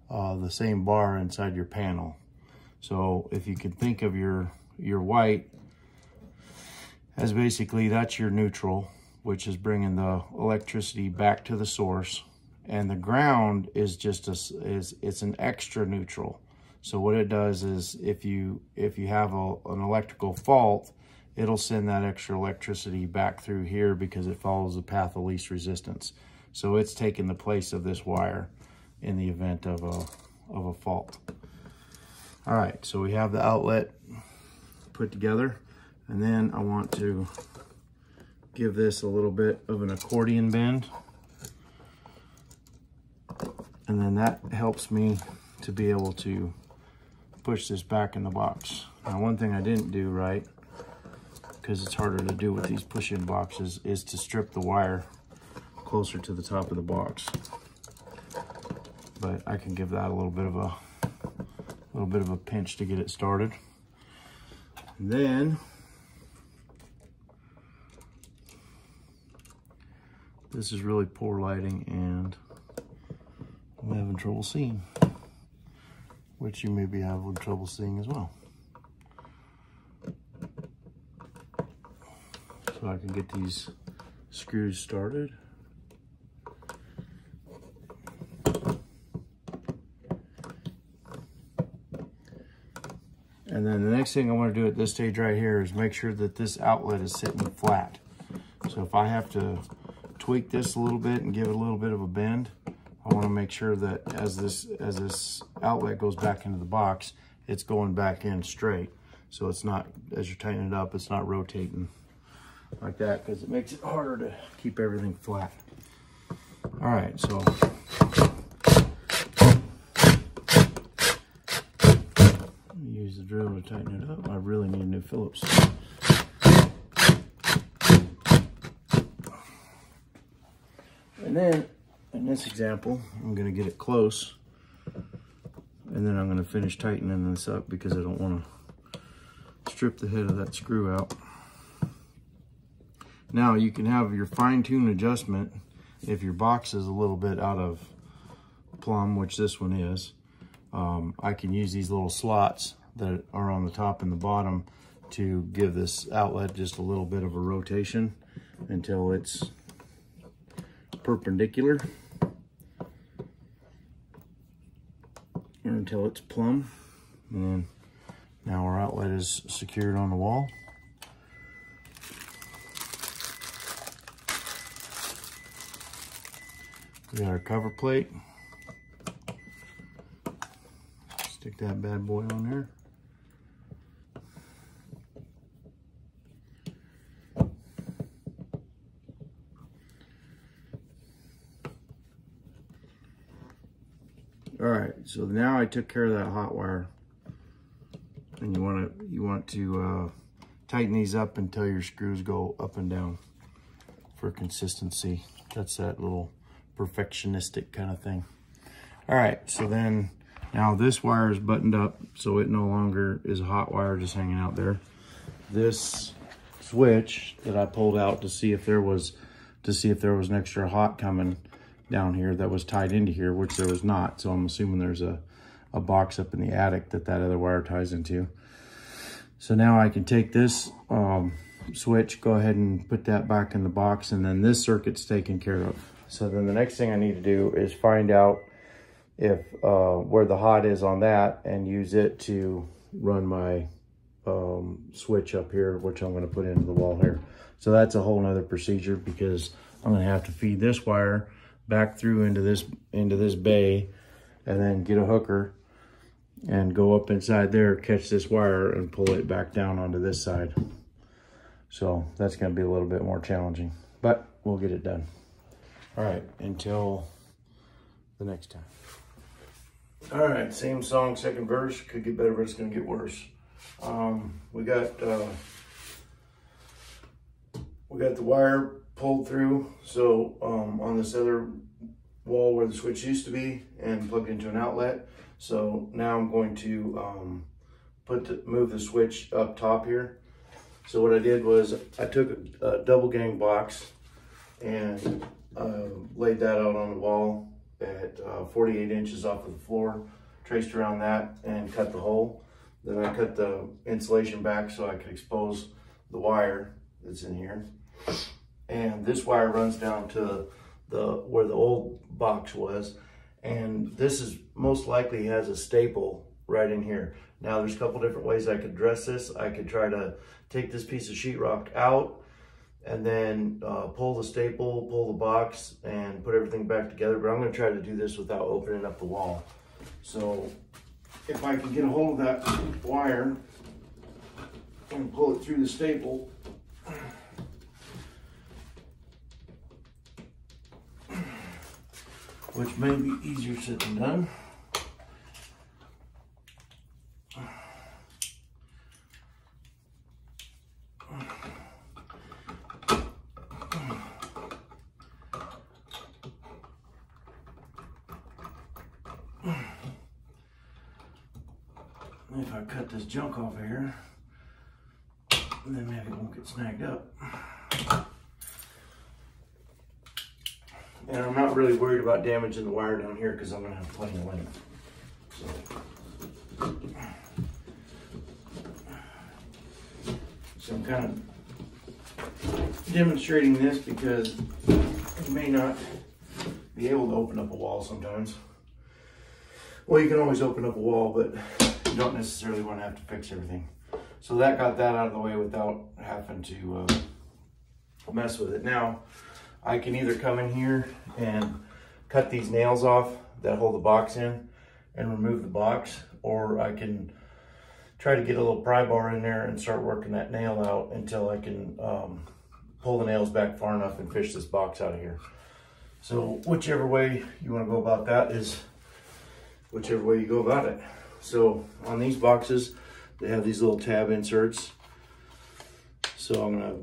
bar inside your panel. So if you can think of your white as basically, that's your neutral, which is bringing the electricity back to the source. And the ground is just it's an extra neutral. So what it does is if you have an electrical fault, it'll send that extra electricity back through here because it follows the path of least resistance. So it's taking the place of this wire in the event of a fault. All right, so we have the outlet put together, and then I want to give this a little bit of an accordion bend. And then that helps me to be able to push this back in the box. Now, one thing I didn't do right, because it's harder to do with these push-in boxes, is to strip the wire closer to the top of the box. But I can give that a little bit of a pinch to get it started. And then this is really poor lighting, and I'm having trouble seeing, which you may be having trouble seeing as well. So I can get these screws started. And then the next thing I want to do at this stage right here is make sure that this outlet is sitting flat. So if I have to tweak this a little bit and give it a little bit of a bend, I want to make sure that as this outlet goes back into the box, it's going back in straight. So it's not, as you're tightening it up, it's not rotating like that, because it makes it harder to keep everything flat. All right, so use the drill to tighten it up. I really need new Phillips. And then in this example, I'm going to get it close, and then I'm going to finish tightening this up because I don't want to strip the head of that screw out. Now you can have your fine-tune adjustment if your box is a little bit out of plumb, which this one is. I can use these little slots that are on the top and the bottom to give this outlet just a little bit of a rotation until it's perpendicular or until it's plumb. And then now our outlet is secured on the wall. We got our cover plate. Stick that bad boy on there. All right, so now I took care of that hot wire, and you want to tighten these up until your screws go up and down for consistency. That's that little perfectionistic kind of thing. All right, so then now this wire is buttoned up, so it no longer is a hot wire just hanging out there. This switch that I pulled out to see if there was an extra hot coming down here that was tied into here, which there was not. So I'm assuming there's a box up in the attic that other wire ties into. So now I can take this switch, go ahead and put that back in the box, and then this circuit's taken care of. So then the next thing I need to do is find out if where the hot is on that, and use it to run my switch up here, which I'm going to put into the wall here. So that's a whole nother procedure, because I'm going to have to feed this wire back through into this bay, and then get a hooker and go up inside there, catch this wire, and pull it back down onto this side. So that's going to be a little bit more challenging, but we'll get it done. All right, until the next time. All right, same song, second verse. Could get better, but it's going to get worse. We got the wire pulled through, so on this other wall where the switch used to be, and plugged into an outlet. So now I'm going to move the switch up top here. So what I did was I took a double gang box and laid that out on the wall at 48 inches off of the floor, traced around that and cut the hole. Then I cut the insulation back so I could expose the wire that's in here. And this wire runs down to where the old box was. And this is most likely has a staple right in here. Now there's a couple different ways I could address this. I could try to take this piece of sheetrock out and then pull the staple, pull the box, and put everything back together. But I'm gonna try to do this without opening up the wall. So if I can get a hold of that wire and pull it through the staple, which may be easier said than done. If I cut this junk off of here, then maybe it won't get snagged up. And I'm not really worried about damaging the wire down here because I'm going to have plenty of length. So I'm kind of demonstrating this because you may not be able to open up a wall sometimes. Well, you can always open up a wall, but you don't necessarily want to have to fix everything. So that got that out of the way without having to mess with it. Now, I can either come in here and cut these nails off that hold the box in and remove the box, or I can try to get a little pry bar in there and start working that nail out until I can pull the nails back far enough and fish this box out of here. So whichever way you want to go about that is whichever way you go about it. So on these boxes, they have these little tab inserts. So I'm gonna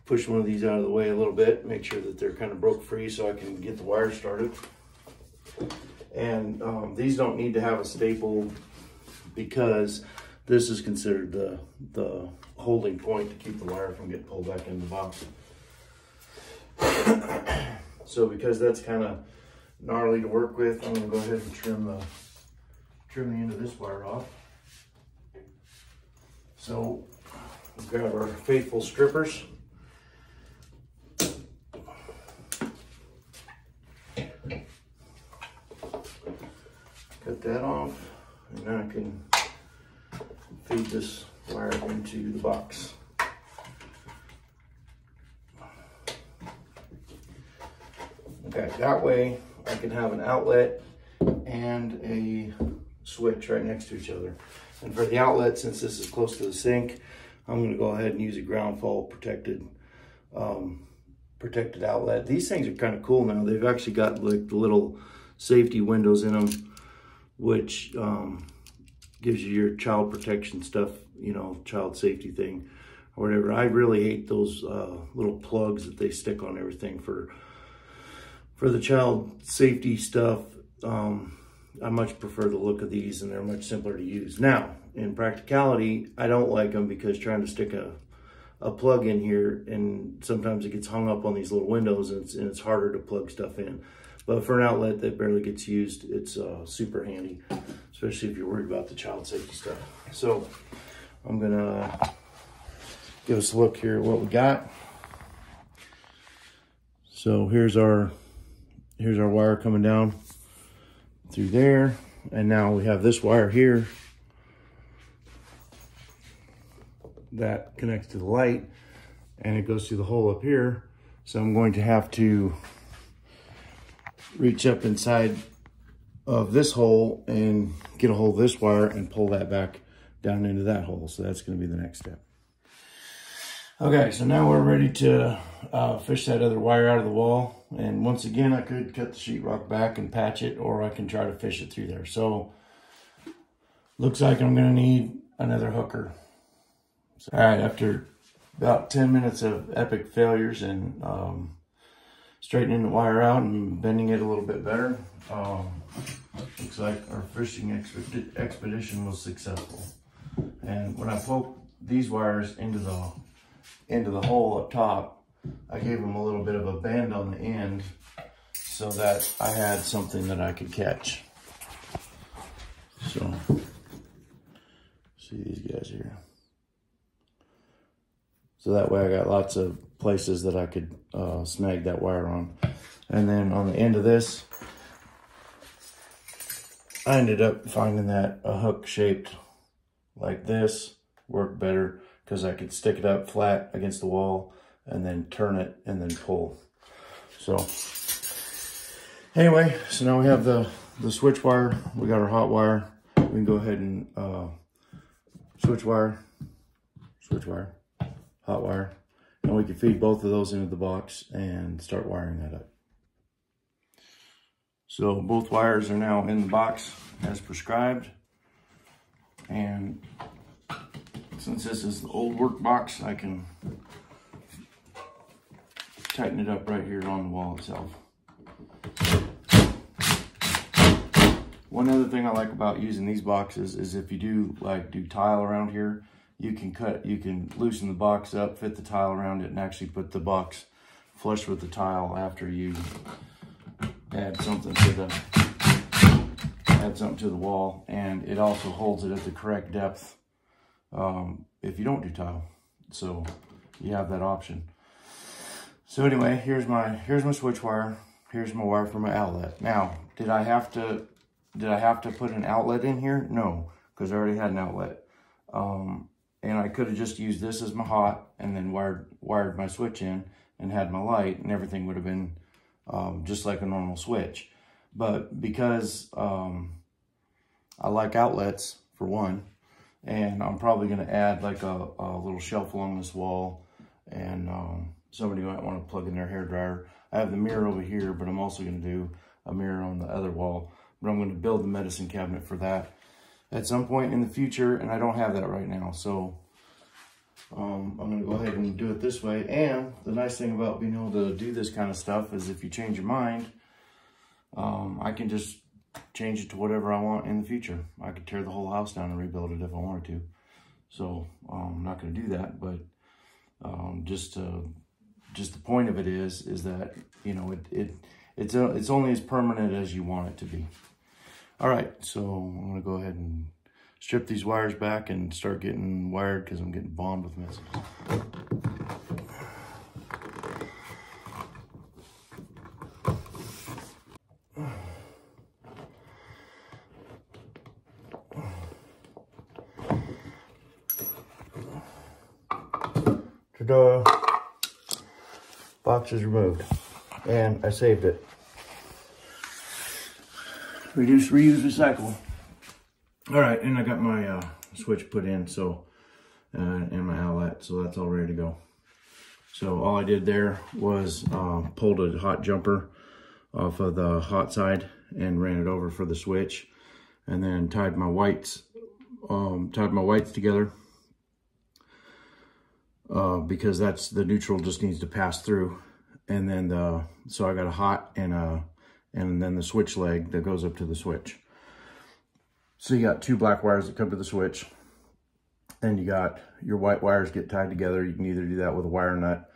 push one of these out of the way a little bit, make sure that they're kind of broke free so I can get the wire started. And these don't need to have a staple because this is considered the holding point to keep the wire from getting pulled back in the box. So because that's kind of gnarly to work with, I'm gonna go ahead and trim the end of this wire off. So we'll grab our faithful strippers. Cut that off, and then I can feed this wire into the box. Okay, that way I can have an outlet and a switch right next to each other. And for the outlet, since this is close to the sink, I'm gonna go ahead and use a ground fault protected outlet. These things are kind of cool now. They've actually got like the little safety windows in them, which gives you your child protection stuff, you know, child safety thing or whatever. I really hate those little plugs that they stick on everything for the child safety stuff. I much prefer the look of these, and they're much simpler to use. Now, in practicality, I don't like them because trying to stick a plug in here, and sometimes it gets hung up on these little windows, and it's harder to plug stuff in. But for an outlet that barely gets used, it's super handy, especially if you're worried about the child safety stuff. So I'm gonna give us a look here at what we got. So here's our wire coming down through there, and now we have this wire here that connects to the light, and it goes through the hole up here. So I'm going to have to reach up inside of this hole and get a hold of this wire and pull that back down into that hole. So that's going to be the next step. Okay, so now we're ready to fish that other wire out of the wall. And once again, I could cut the sheetrock back and patch it, or I can try to fish it through there. So looks like I'm gonna need another hooker. So, all right, after about 10 minutes of epic failures and straightening the wire out and bending it a little bit better, looks like our fishing expedition was successful. And when I these wires into the hole up top, I gave them a little bit of a bend on the end so that I had something that I could catch. So, see these guys here. So that way I got lots of places that I could snag that wire on. And then on the end of this, I ended up finding that a hook shaped like this worked better because I could stick it up flat against the wall and then turn it and then pull. So anyway, so now we have the switch wire. We got our hot wire. We can go ahead and switch wire, hot wire, and we can feed both of those into the box and start wiring that up. So both wires are now in the box as prescribed. And since this is the old work box, I can tighten it up right here on the wall itself. One other thing I like about using these boxes is if you do tile around here, you can loosen the box up, fit the tile around it, and actually put the box flush with the tile after you add something to the wall, and it also holds it at the correct depth if you don't do tile. So you have that option. So anyway, here's my switch wire. Here's my wire for my outlet. Now, did I have to put an outlet in here? No, because I already had an outlet. And I could have just used this as my hot and then wired my switch in and had my light, and everything would have been just like a normal switch. But because I like outlets, for one, and I'm probably going to add like a little shelf along this wall, and somebody might want to plug in their hairdryer. I have the mirror over here, but I'm also going to do a mirror on the other wall. But I'm going to build the medicine cabinet for that at some point in the future, and I don't have that right now. So I'm going to go ahead and do it this way. And the nice thing about being able to do this kind of stuff is if you change your mind, I can just change it to whatever I want in the future. I could tear the whole house down and rebuild it if I wanted to. So I'm not going to do that, but just the point of it is that, you know, it's only as permanent as you want it to be. All right, so I'm going to go ahead and strip these wires back and start getting wired because I'm getting bombed with messages. Ta-da! Box is removed, and I saved it. Reduce, reuse, recycle. All right, and I got my switch put in, so and my outlet, so that's all ready to go. So all I did there was pulled a hot jumper off of the hot side and ran it over for the switch, and then tied my whites together because that's the neutral just needs to pass through, and then so I got a hot and then the switch leg that goes up to the switch. So you got two black wires that come to the switch, and you got your white wires get tied together. You can either do that with a wire nut.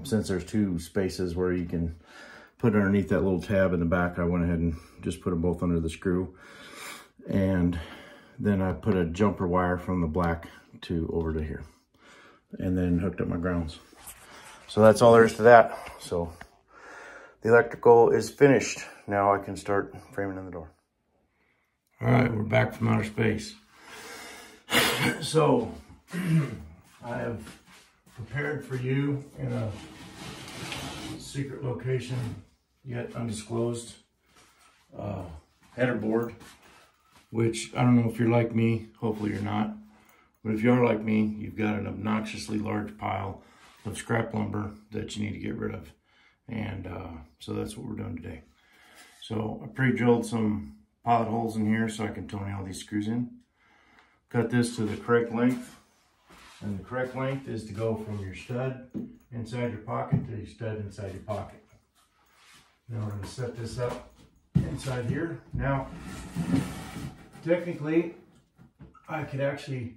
Since there's two spaces where you can put underneath that little tab in the back, I went ahead and just put them both under the screw. And then I put a jumper wire from the black over to here, and then hooked up my grounds. So that's all there is to that. So the electrical is finished. Now I can start framing in the door. All right, we're back from outer space. So I have prepared for you in a secret location yet undisclosed header board, which I don't know if you're like me, hopefully you're not, but if you are like me, you've got an obnoxiously large pile of scrap lumber that you need to get rid of. And so that's what we're doing today. So I pre-drilled some pilot holes in here so I can toenail these screws in. Cut this to the correct length. And the correct length is to go from your stud inside your pocket to your stud inside your pocket. Now we're going to set this up inside here. Now, technically, I could actually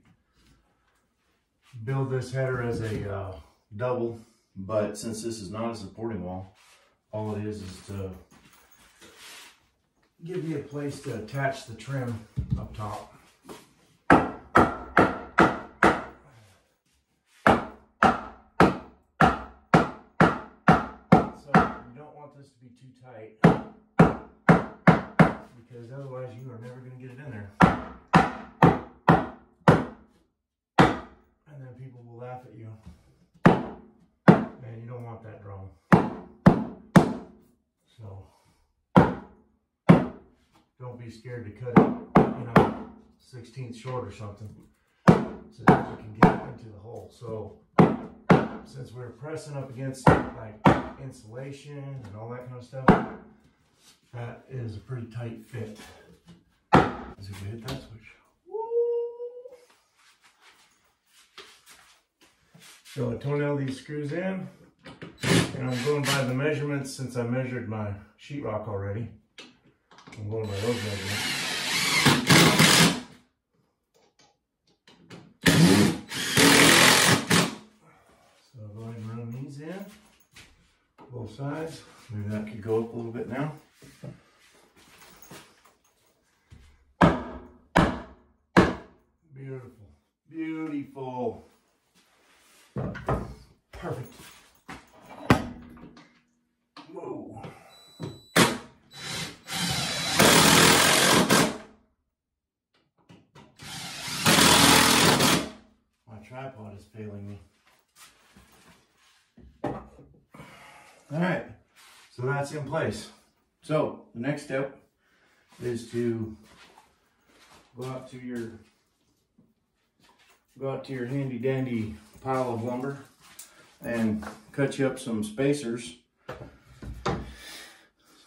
build this header as a double, but since this is not a supporting wall, all it is to give me a place to attach the trim up top. So you don't want this to be too tight, because otherwise you are never going to get it in there. And then people will laugh at you. And you don't want that drum. So don't be scared to cut it, 1/16 short or something, so that you can get into the hole. So since we're pressing up against like insulation and all that kind of stuff, that is a pretty tight fit. As if we hit that switch. So I toenail these screws in, and I'm going by the measurements since I measured my sheetrock already. I'm going by those measurements. So I'll go ahead and run these in, both sides. Maybe that could go up a little bit now. Beautiful, beautiful. Perfect. Whoa. My tripod is failing me. All right, so that's in place. So the next step is to go out to your handy dandy pile of lumber and cut you up some spacers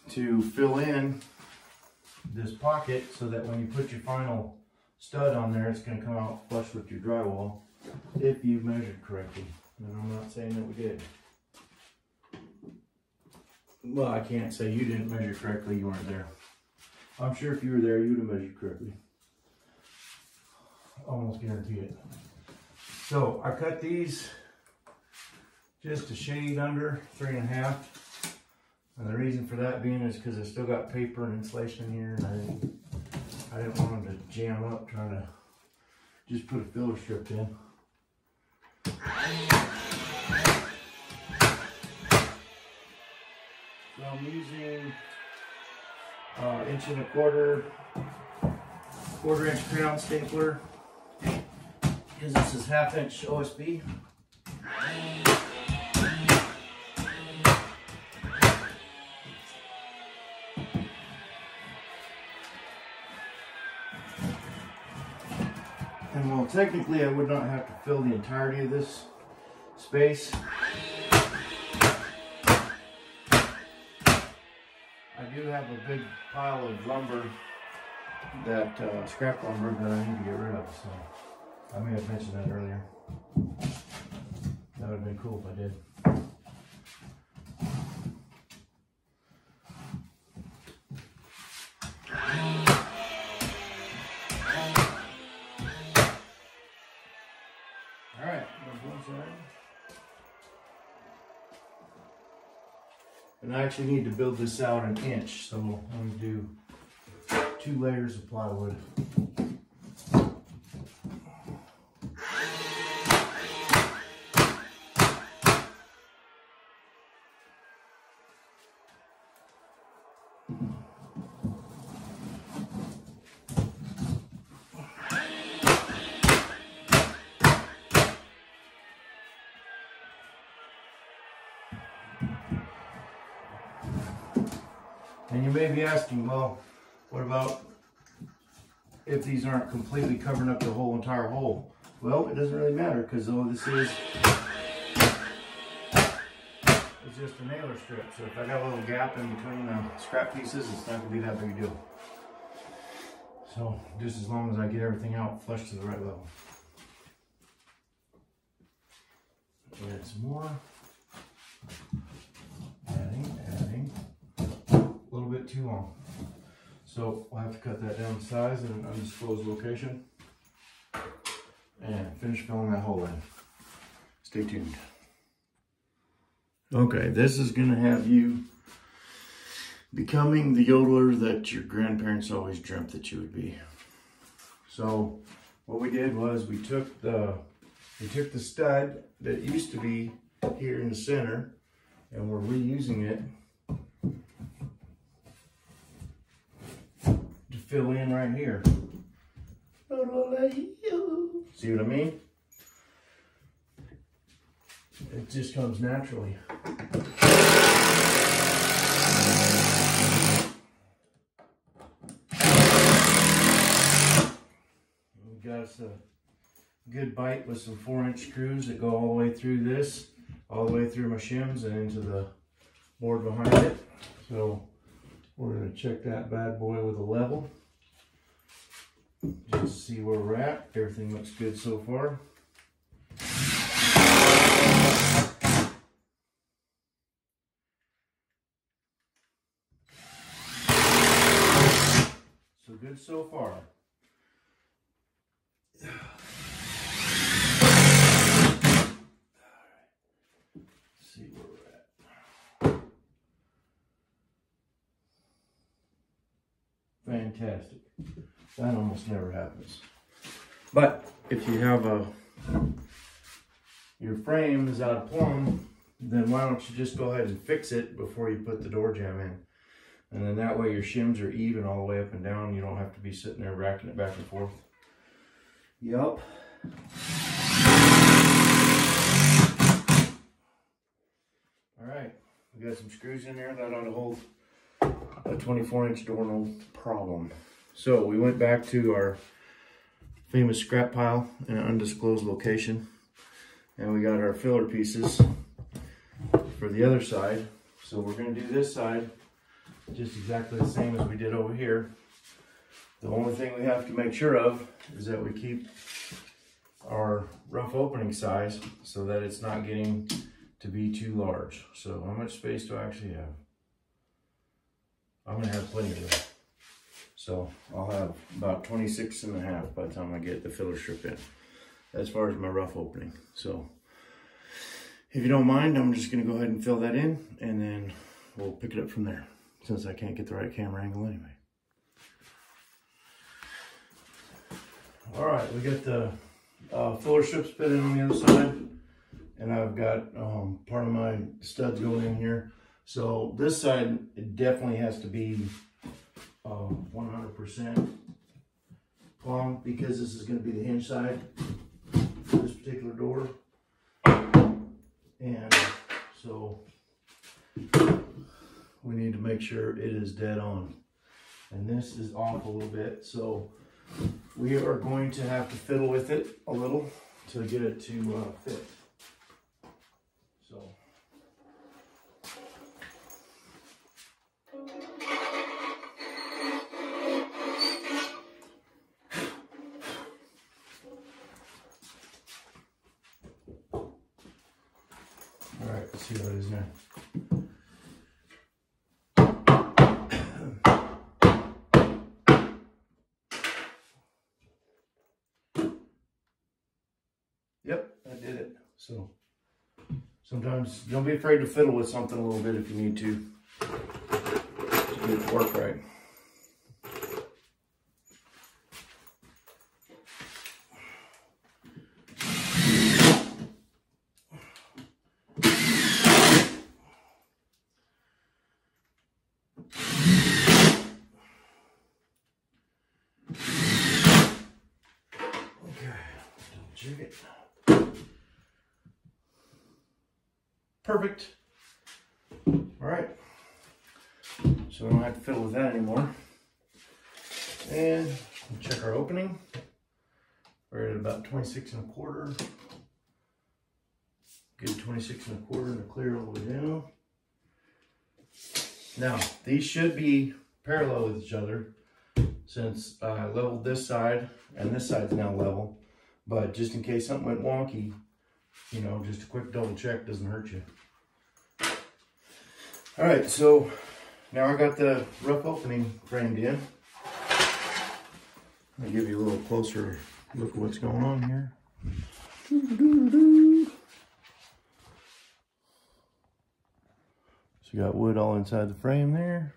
to fill in this pocket so that when you put your final stud on there, it's going to come out flush with your drywall if you've measured correctly. And I'm not saying that we did. Well, I can't say you didn't measure correctly, you weren't there. I'm sure if you were there, you would have measured correctly. Almost guarantee it. So I cut these just a shade under 3.5, and the reason for that being is because I still got paper and insulation in here, and I didn't want them to jam up trying to just put a filler strip in. So I'm using 1¼ inch crown stapler, because this is 1/2 inch OSB. And while technically I would not have to fill the entirety of this space, I do have a big pile of lumber, that scrap lumber, that I need to get rid of, so I may have mentioned that earlier. That would have been cool if I did. Alright, that's one side. And I actually need to build this out 1 inch, so I'm going to do 2 layers of plywood. And you may be asking, well, what about if these aren't completely covering up the whole entire hole? Well, it doesn't really matter, because all this is just a nailer strip. So if I got a little gap in between the scrap pieces, it's not going to be that big a deal. So just as long as I get everything out flush to the right level. Add some more. Adding. A little bit too long. So we'll have to cut that down to size in an undisclosed location and finish filling that hole in. Stay tuned. Okay, this is gonna have you becoming the yodeler that your grandparents always dreamt that you would be. So what we did was we took the stud that used to be here in the center, and we're reusing it to fill in right here. See what I mean? It just comes naturally. We got us a good bite with some 4-inch screws that go all the way through this, all the way through my shims and into the board behind it. So we're going to check that bad boy with a level. Just see where we're at. Everything looks good so far. So good so far. Let's see where we're at. Fantastic. That almost never happens. But if you have your frame is out of plumb, then why don't you just go ahead and fix it before you put the door jamb in. And then that way your shims are even all the way up and down. You don't have to be sitting there racking it back and forth. Yup. All right, we got some screws in there that ought to hold a 24-inch door, no problem. So we went back to our famous scrap pile in an undisclosed location, and we got our filler pieces for the other side. So we're going to do this side just exactly the same as we did over here. The only thing we have to make sure of is that we keep our rough opening size so that it's not getting to be too large. So how much space do I actually have? I'm going to have plenty of room. So I'll have about 26.5 by the time I get the filler strip in, as far as my rough opening. So if you don't mind, I'm just going to go ahead and fill that in, and then we'll pick it up from there, since I can't get the right camera angle anyway. All right, we got the filler strips fit in on the other side, and I've got part of my studs going in here. So this side, it definitely has to be 100% plumb, because this is going to be the hinge side for this particular door. And so we need to make sure it is dead on. And this is off a little bit, so we are going to have to fiddle with it a little to get it to fit. So all right, let's see what it is now. Yep, I did it. So sometimes don't be afraid to fiddle with something a little bit if you need to get it to work right. Check it. Perfect. All right. So we don't have to fiddle with that anymore. And we'll check our opening. We're at about 26.25. Good 26.25 and clear all the way down. Now, these should be parallel with each other, since I leveled this side and this side's now level. But just in case something went wonky, you know, just a quick double check doesn't hurt you. All right, so now I got the rough opening framed in. I'll give you a little closer look at what's going on here. you got wood all inside the frame there.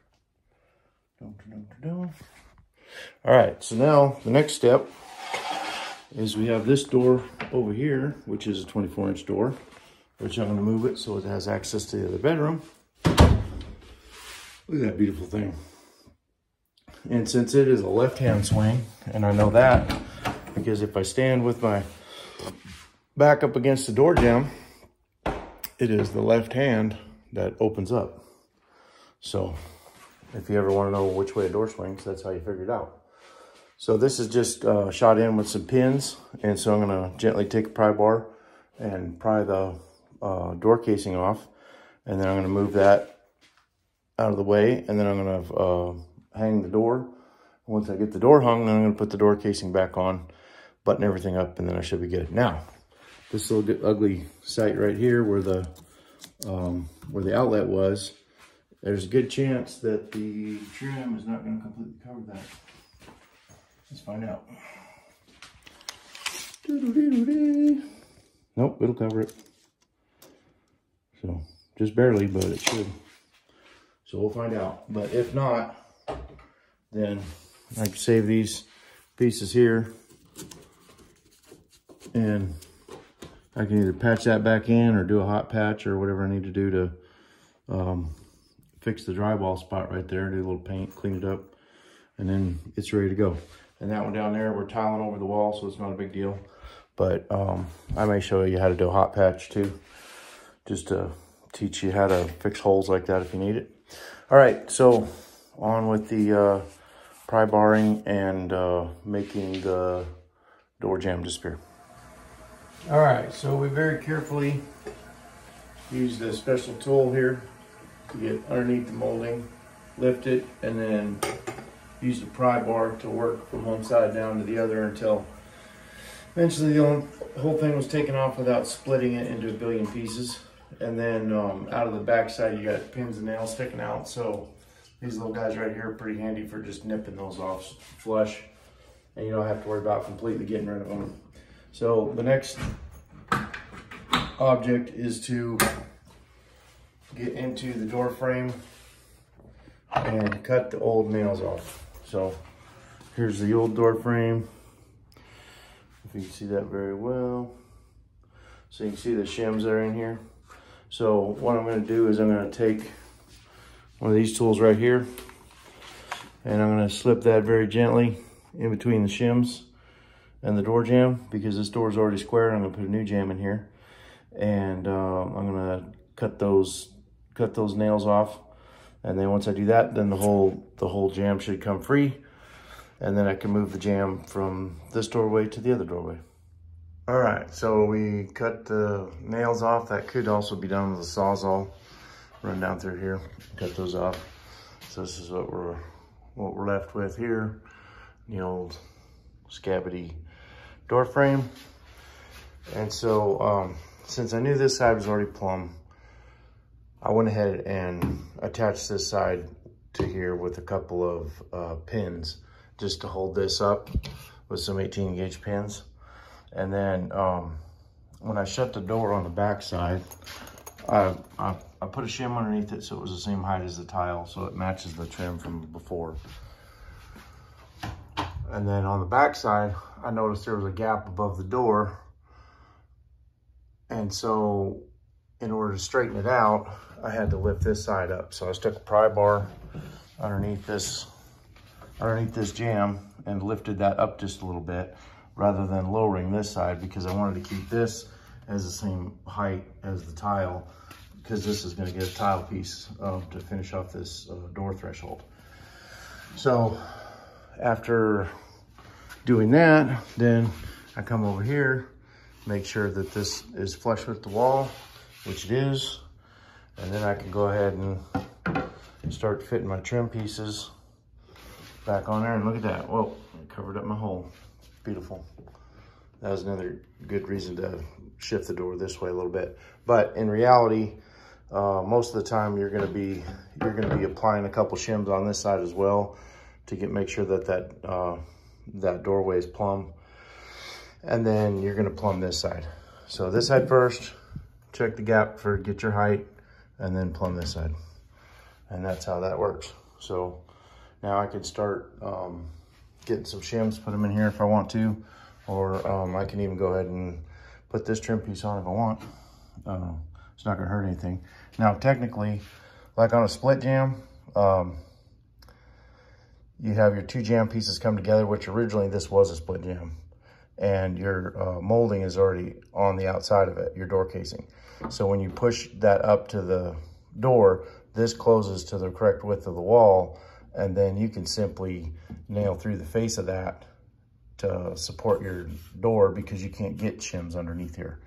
All right, so now the next step is we have this door over here, which is a 24-inch door, which I'm going to move it so it has access to the other bedroom. Look at that beautiful thing. And since it is a left-hand swing, and I know that because if I stand with my back up against the door jamb, it is the left hand that opens up. So if you ever want to know which way a door swings, that's how you figure it out. So this is just shot in with some pins. And so I'm going to gently take a pry bar and pry the door casing off. And then I'm going to move that out of the way. And then I'm going to hang the door. Once I get the door hung, then I'm going to put the door casing back on, button everything up, and then I should be good. Now, this little ugly site right here where the outlet was, there's a good chance that the trim is not going to completely cover that. Let's find out. Nope, it'll cover it. So, just barely, but it should. So we'll find out. But if not, then I can save these pieces here. And I can either patch that back in or do a hot patch or whatever I need to do to fix the drywall spot right there. Do a little paint, clean it up, and then it's ready to go. And that one down there, we're tiling over the wall, so it's not a big deal. But I may show you how to do a hot patch too, just to teach you how to fix holes like that if you need it. All right, so on with the pry barring and making the door jamb disappear. All right, so we very carefully use the special tool here to get underneath the molding, lift it, and then use the pry bar to work from one side down to the other until eventually the whole thing was taken off without splitting it into a billion pieces. And then out of the back side, you got pins and nails sticking out. So these little guys right here are pretty handy for just nipping those off flush. And you don't have to worry about completely getting rid of them. So the next object is to get into the door frame and cut the old nails off. So here's the old door frame. If you can see that very well. So you can see the shims that are in here. So what I'm going to do is I'm going to take one of these tools right here and I'm going to slip that very gently in between the shims and the door jamb, because this door is already square. I'm going to put a new jamb in here, and I'm going to cut those nails off. And then once I do that, then the whole jamb should come free, and then I can move the jamb from this doorway to the other doorway. All right, so we cut the nails off. That could also be done with a Sawzall. Run down through here, cut those off. So this is what we're left with here. The old scabbity door frame. And so since I knew this side was already plumb, I went ahead and attached this side to here with a couple of pins just to hold this up with some 18 gauge pins. And then when I shut the door on the back side, I put a shim underneath it so it was the same height as the tile, so it matches the trim from before. And then on the back side, I noticed there was a gap above the door. And so in order to straighten it out, I had to lift this side up. So I stuck a pry bar underneath this jamb and lifted that up just a little bit rather than lowering this side, because I wanted to keep this as the same height as the tile, because this is going to get a tile piece to finish off this door threshold. So after doing that, then I come over here, make sure that this is flush with the wall, which it is, and then I can go ahead and start fitting my trim pieces back on there. And look at that. Whoa, I covered up my hole. Beautiful. That was another good reason to shift the door this way a little bit. But in reality, most of the time you're gonna be applying a couple shims on this side as well to make sure that doorway is plumb. And then you're gonna plumb this side. So this side first, check the gap get your height, and then plumb this side. And that's how that works. So now I can start getting some shims, put them in here if I want to, or I can even go ahead and put this trim piece on if I want. It's not gonna hurt anything. Now, technically, like on a split jam, you have your 2 jam pieces come together, which originally this was a split jam. And your molding is already on the outside of it, your door casing. So when you push that up to the door, this closes to the correct width of the wall, and then you can simply nail through the face of that to support your door, because you can't get shims underneath here.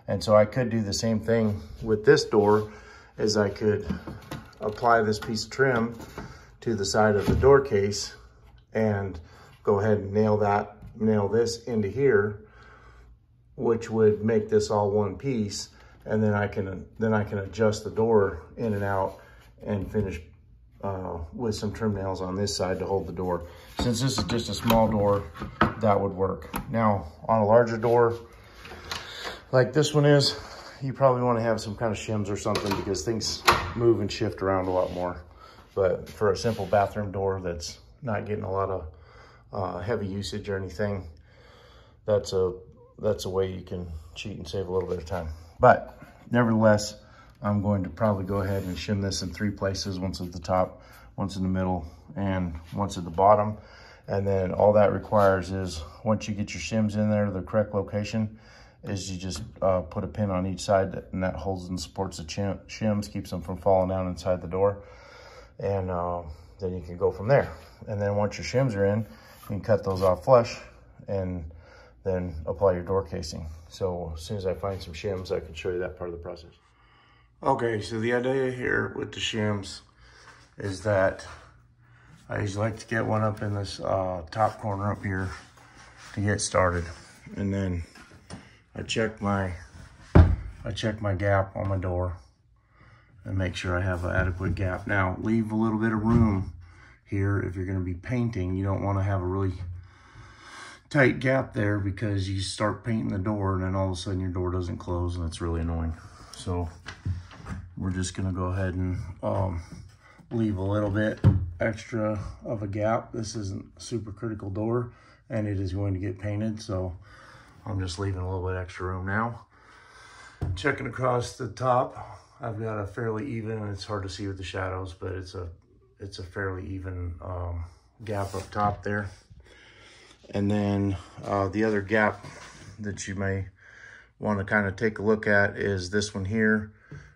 And so I could do the same thing with this door, is I could apply this piece of trim to the side of the door case and go ahead and nail this into here, which would make this all one piece. And then I can adjust the door in and out and finish with some trim nails on this side to hold the door. Since this is just a small door, that would work. Now, on a larger door like this one is, you probably want to have some kind of shims or something, because things move and shift around a lot more. But for a simple bathroom door that's not getting a lot of heavy usage or anything, that's a way you can cheat and save a little bit of time. But nevertheless, I'm going to probably go ahead and shim this in 3 places, once at the top, once in the middle, and once at the bottom. And then all that requires is, once you get your shims in there to the correct location, is you just put a pin on each side, and that holds and supports the shims, keeps them from falling down inside the door. And then you can go from there. And then once your shims are in, you can cut those off flush and then apply your door casing. So as soon as I find some shims, I can show you that part of the process. Okay, so the idea here with the shims is that I usually like to get one up in this top corner up here to get started. And then I check my gap on my door and make sure I have an adequate gap. Now, leave a little bit of room here if you're gonna be painting. You don't wanna have a really tight gap there, because you start painting the door and then all of a sudden your door doesn't close, and it's really annoying. So we're just gonna go ahead and leave a little bit extra of a gap. This isn't a super critical door, and it is going to get painted, so I'm just leaving a little bit extra room now. Checking across the top, I've got a fairly even, and it's hard to see with the shadows, but it's a fairly even gap up top there. And then the other gap that you may want to kind of take a look at is this one here,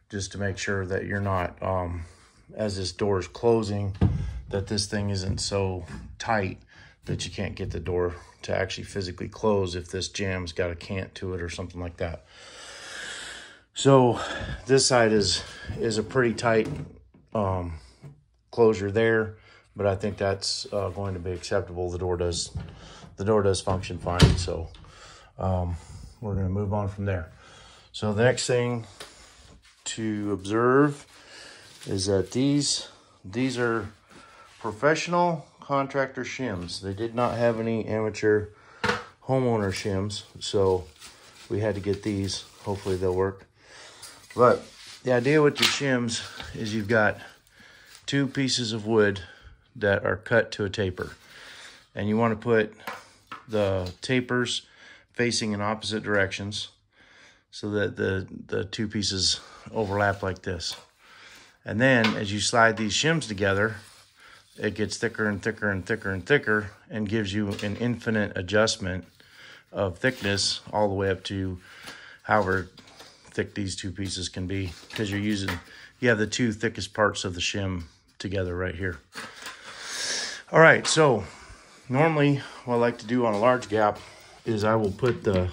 just to make sure that you're not, as this door is closing, that this thing isn't so tight that you can't get the door to actually physically close if this jam's got a cant to it or something like that. So this side is a pretty tight closure there, but I think that's going to be acceptable. The door does function fine, so we're going to move on from there. So the next thing to observe is that these are professional contractor shims. They did not have any amateur homeowner shims, so we had to get these. Hopefully they'll work. But the idea with your shims is you've got 2 pieces of wood that are cut to a taper, and you want to put the tapers facing in opposite directions so that the 2 pieces overlap like this. And then as you slide these shims together, it gets thicker and thicker and thicker and thicker, and gives you an infinite adjustment of thickness all the way up to however thick these 2 pieces can be, because you have the 2 thickest parts of the shim together right here. All right, so normally what I like to do on a large gap is I will put the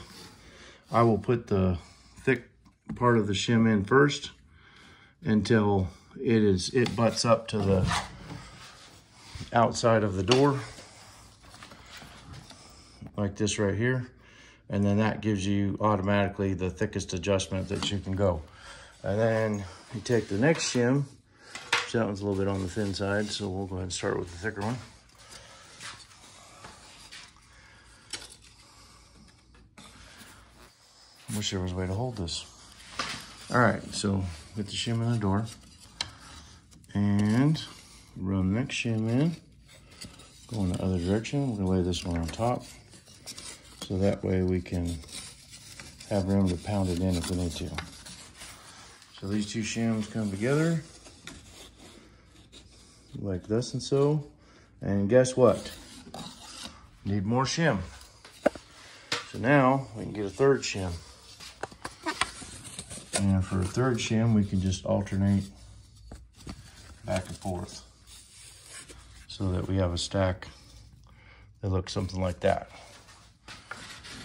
thick part of the shim in first until it butts up to the outside of the door, like this right here. And then that gives you automatically the thickest adjustment that you can go. And then you take the next shim, which that one's a little bit on the thin side, so we'll go ahead and start with the thicker one. I wish there was a way to hold this. All right, so get the shim in the door, And run the next shim in. Go in the other direction. We're gonna lay this one on top. So that way we can have room to pound it in if we need to. So these two shims come together like this and so. And guess what? Need more shim. So now we can get a third shim. And for a third shim, we can just alternate back and forth so that we have a stack that looks something like that.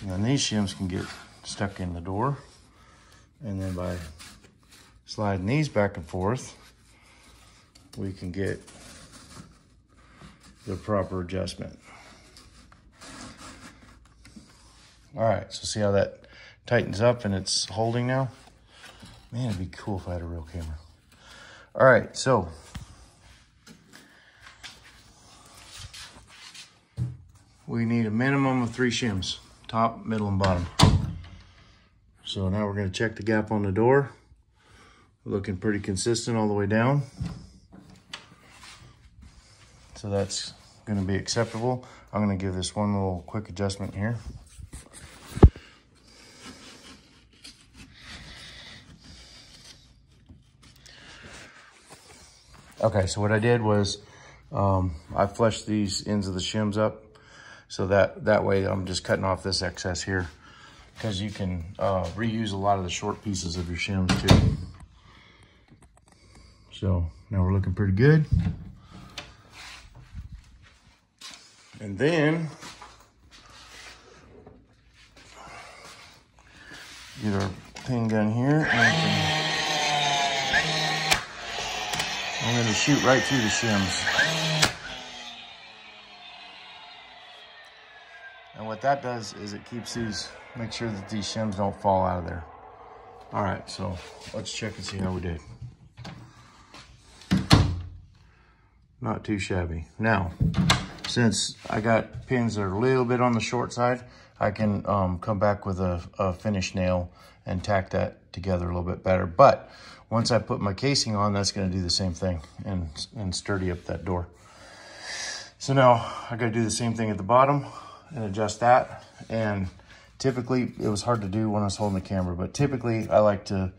And then these shims can get stuck in the door. And then by sliding these back and forth, we can get the proper adjustment. All right, so see how that tightens up and it's holding now? Man, it'd be cool if I had a real camera. All right, so we need a minimum of 3 shims, top, middle, and bottom. So now we're gonna check the gap on the door. Looking pretty consistent all the way down. So that's gonna be acceptable. I'm gonna give this one little quick adjustment here. Okay, so what I did was I fleshed these ends of the shims up so that way I'm just cutting off this excess here, because you can reuse a lot of the short pieces of your shims too. So now we're looking pretty good. And then get our pin gun here, and I'm going to shoot right through the shims. And what that does is it keeps these, make sure that these shims don't fall out of there. All right, so let's check and see how we did. Not too shabby. Now, since I got pins that are a little bit on the short side, I can come back with a finish nail and tack that together a little bit better. But once I put my casing on, that's gonna do the same thing and sturdy up that door. So now I gotta do the same thing at the bottom and adjust that. And typically, it was hard to do when I was holding the camera, but typically I like to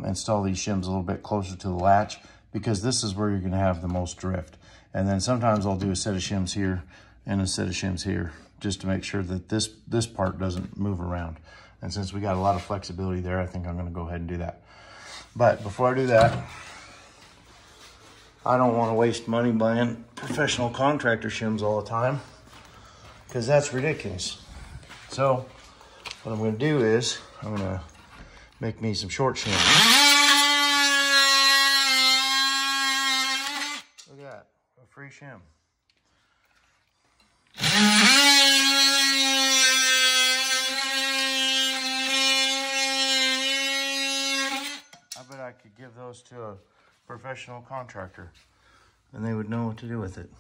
install these shims a little bit closer to the latch, because this is where you're gonna have the most drift. And then sometimes I'll do a set of shims here and a set of shims here, just to make sure that this part doesn't move around. And since we got a lot of flexibility there, I think I'm gonna go ahead and do that. But before I do that, I don't wanna waste money buying professional contractor shims all the time, because that's ridiculous. So what I'm gonna do is I'm gonna make me some short shims. Look at that, a free shim. I bet I could give those to a professional contractor and they would know what to do with it.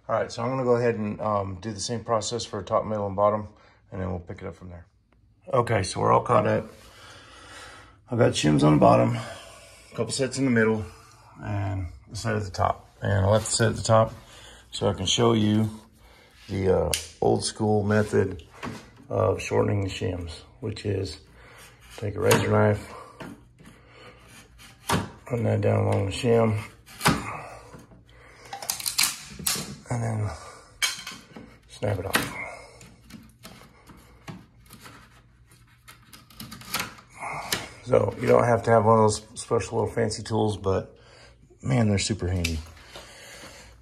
All right, so I'm gonna go ahead and do the same process for top, middle, and bottom, and then we'll pick it up from there. Okay, so we're all caught up. I've got shims on the bottom, a couple sets in the middle, and a set at the top. And I left the set at the top so I can show you the old school method of shortening the shims, which is take a razor knife, run that down along the shim, and then snap it off. So you don't have to have one of those special little fancy tools, but man, they're super handy.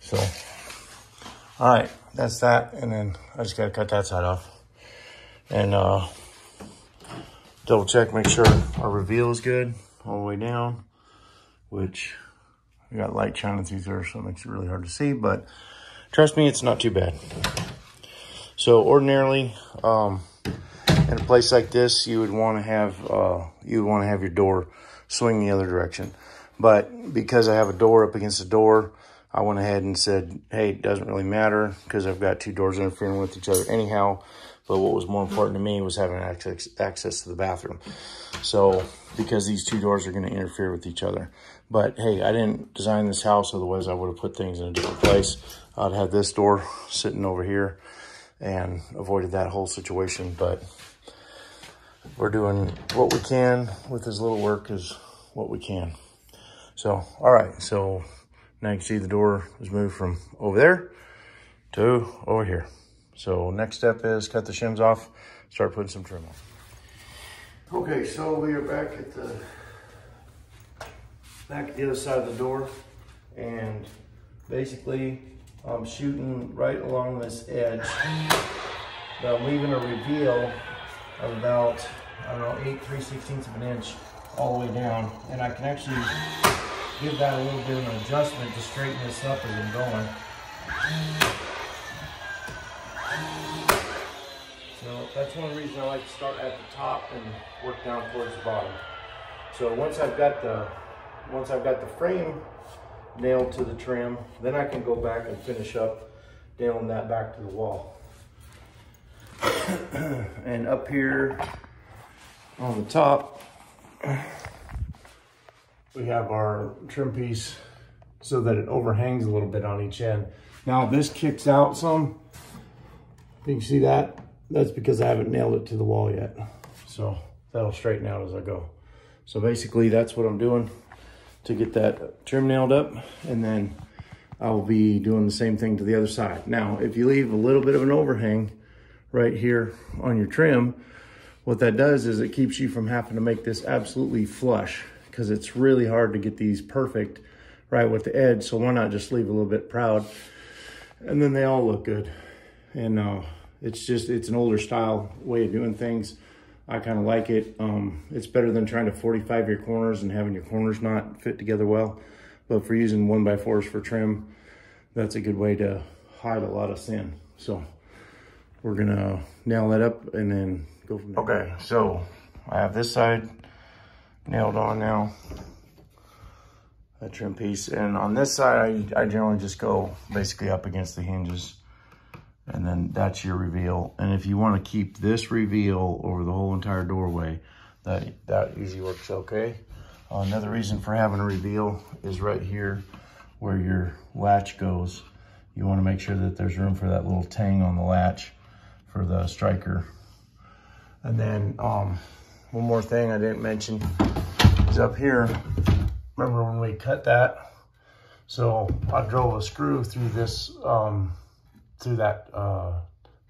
So, all right, that's that. And then I just gotta cut that side off and double check, make sure our reveal is good all the way down, which we got light shining through there, so it makes it really hard to see, but trust me, it's not too bad. So ordinarily, in a place like this, you would want to have your door swing the other direction. But because I have a door up against the door, I went ahead and said, hey, it doesn't really matter because I've got two doors interfering with each other anyhow. But what was more important to me was having access to the bathroom. So, because these two doors are going to interfere with each other. But hey, I didn't design this house, otherwise I would have put things in a different place. I'd have this door sitting over here and avoided that whole situation. But we're doing what we can with as little work as what we can. So, all right. So now you can see the door was moved from over there to over here. So next step is cut the shims off, start putting some trim on. Okay, so we are back at the other side of the door, and basically I'm shooting right along this edge, but I'm leaving a reveal of about, I don't know, 8 3/16 of an inch all the way down, and I can actually give that a little bit of an adjustment to straighten this up as I'm going. So that's one reason I like to start at the top and work down towards the bottom. So once I've got the frame nailed to the trim, then I can go back and finish up nailing that back to the wall. And up here on the top, we have our trim piece so that it overhangs a little bit on each end. Now this kicks out some. You can see that. That's because I haven't nailed it to the wall yet. So that'll straighten out as I go. So basically that's what I'm doing to get that trim nailed up, and then I'll be doing the same thing to the other side. Now, if you leave a little bit of an overhang right here on your trim, what that does is it keeps you from having to make this absolutely flush, because it's really hard to get these perfect right with the edge. So why not just leave a little bit proud, and then they all look good. And it's an older style way of doing things. I kind of like it. It's better than trying to 45 your corners and having your corners not fit together well. But for using 1x4s for trim, that's a good way to hide a lot of sin. So we're gonna nail that up and then go from there. Okay, so I have this side nailed on now, that trim piece. And on this side, I generally just go basically up against the hinges, and then that's your reveal. And if you want to keep this reveal over the whole entire doorway, that usually works okay. Another reason for having a reveal is right here where your latch goes. You want to make sure that there's room for that little tang on the latch for the striker. And then one more thing I didn't mention is up here. Remember when we cut that? So I drove a screw through this, through that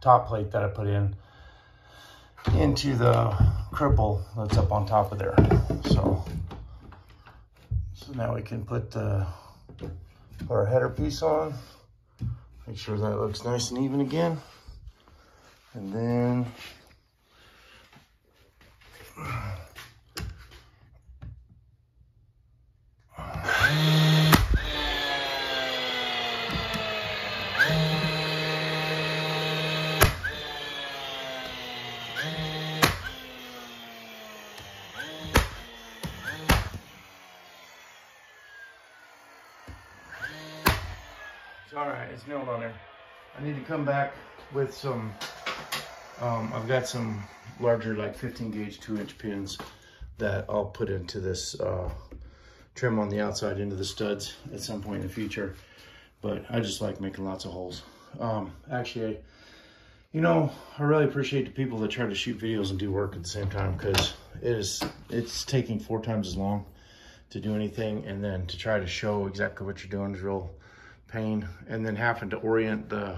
top plate that I put in into the cripple that's up on top of there. So now we can put our header piece on. Make sure that looks nice and even again. And then all right, it's nailed on there. I need to come back with some, I've got some larger, like 15 gauge 2-inch pins that I'll put into this trim on the outside into the studs at some point in the future. But I just like making lots of holes. Actually, you know, I really appreciate the people that try to shoot videos and do work at the same time, because it's taking 4 times as long to do anything, and then to try to show exactly what you're doing is real pain, and then having to orient the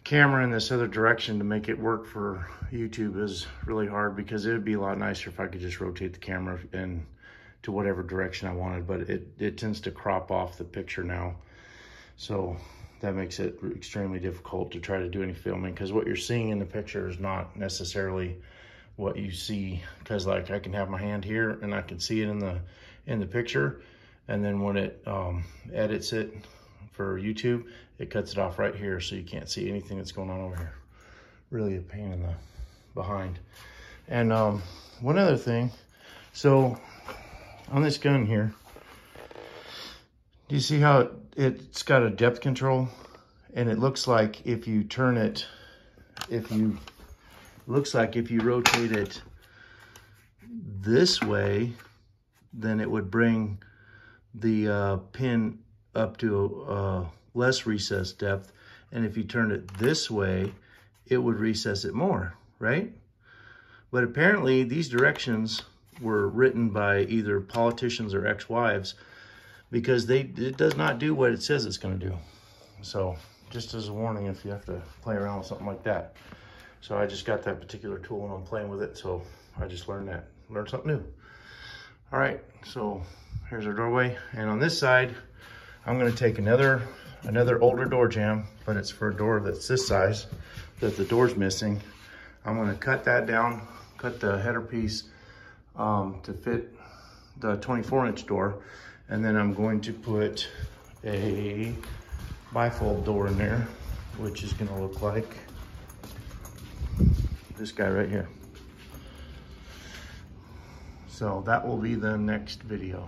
camera in this other direction to make it work for YouTube is really hard, because it would be a lot nicer if I could just rotate the camera in to whatever direction I wanted, but it tends to crop off the picture now. So that makes it extremely difficult to try to do any filming, because what you're seeing in the picture is not necessarily what you see. Because like I can have my hand here and I can see it in the picture, and then when it edits it for YouTube, it cuts it off right here, so you can't see anything that's going on over here. Really a pain in the behind. And one other thing, so on this gun here, do you see how it's got a depth control? And it looks like if you turn it, if you looks like if you rotate it this way, then it would bring the pin up to a less recessed depth. And if you turn it this way, it would recess it more, right? But apparently these directions were written by either politicians or ex-wives, because it does not do what it says it's going to do. So just as a warning, if you have to play around with something like that. So I just got that particular tool and I'm playing with it. So I just learned something new. All right, so here's our doorway. And on this side, I'm going to take another older door jamb, but it's for a door that's this size, that the door's missing. I'm going to cut that down, cut the header piece to fit the 24-inch door. And then I'm going to put a bifold door in there, which is going to look like this guy right here. So that will be the next video.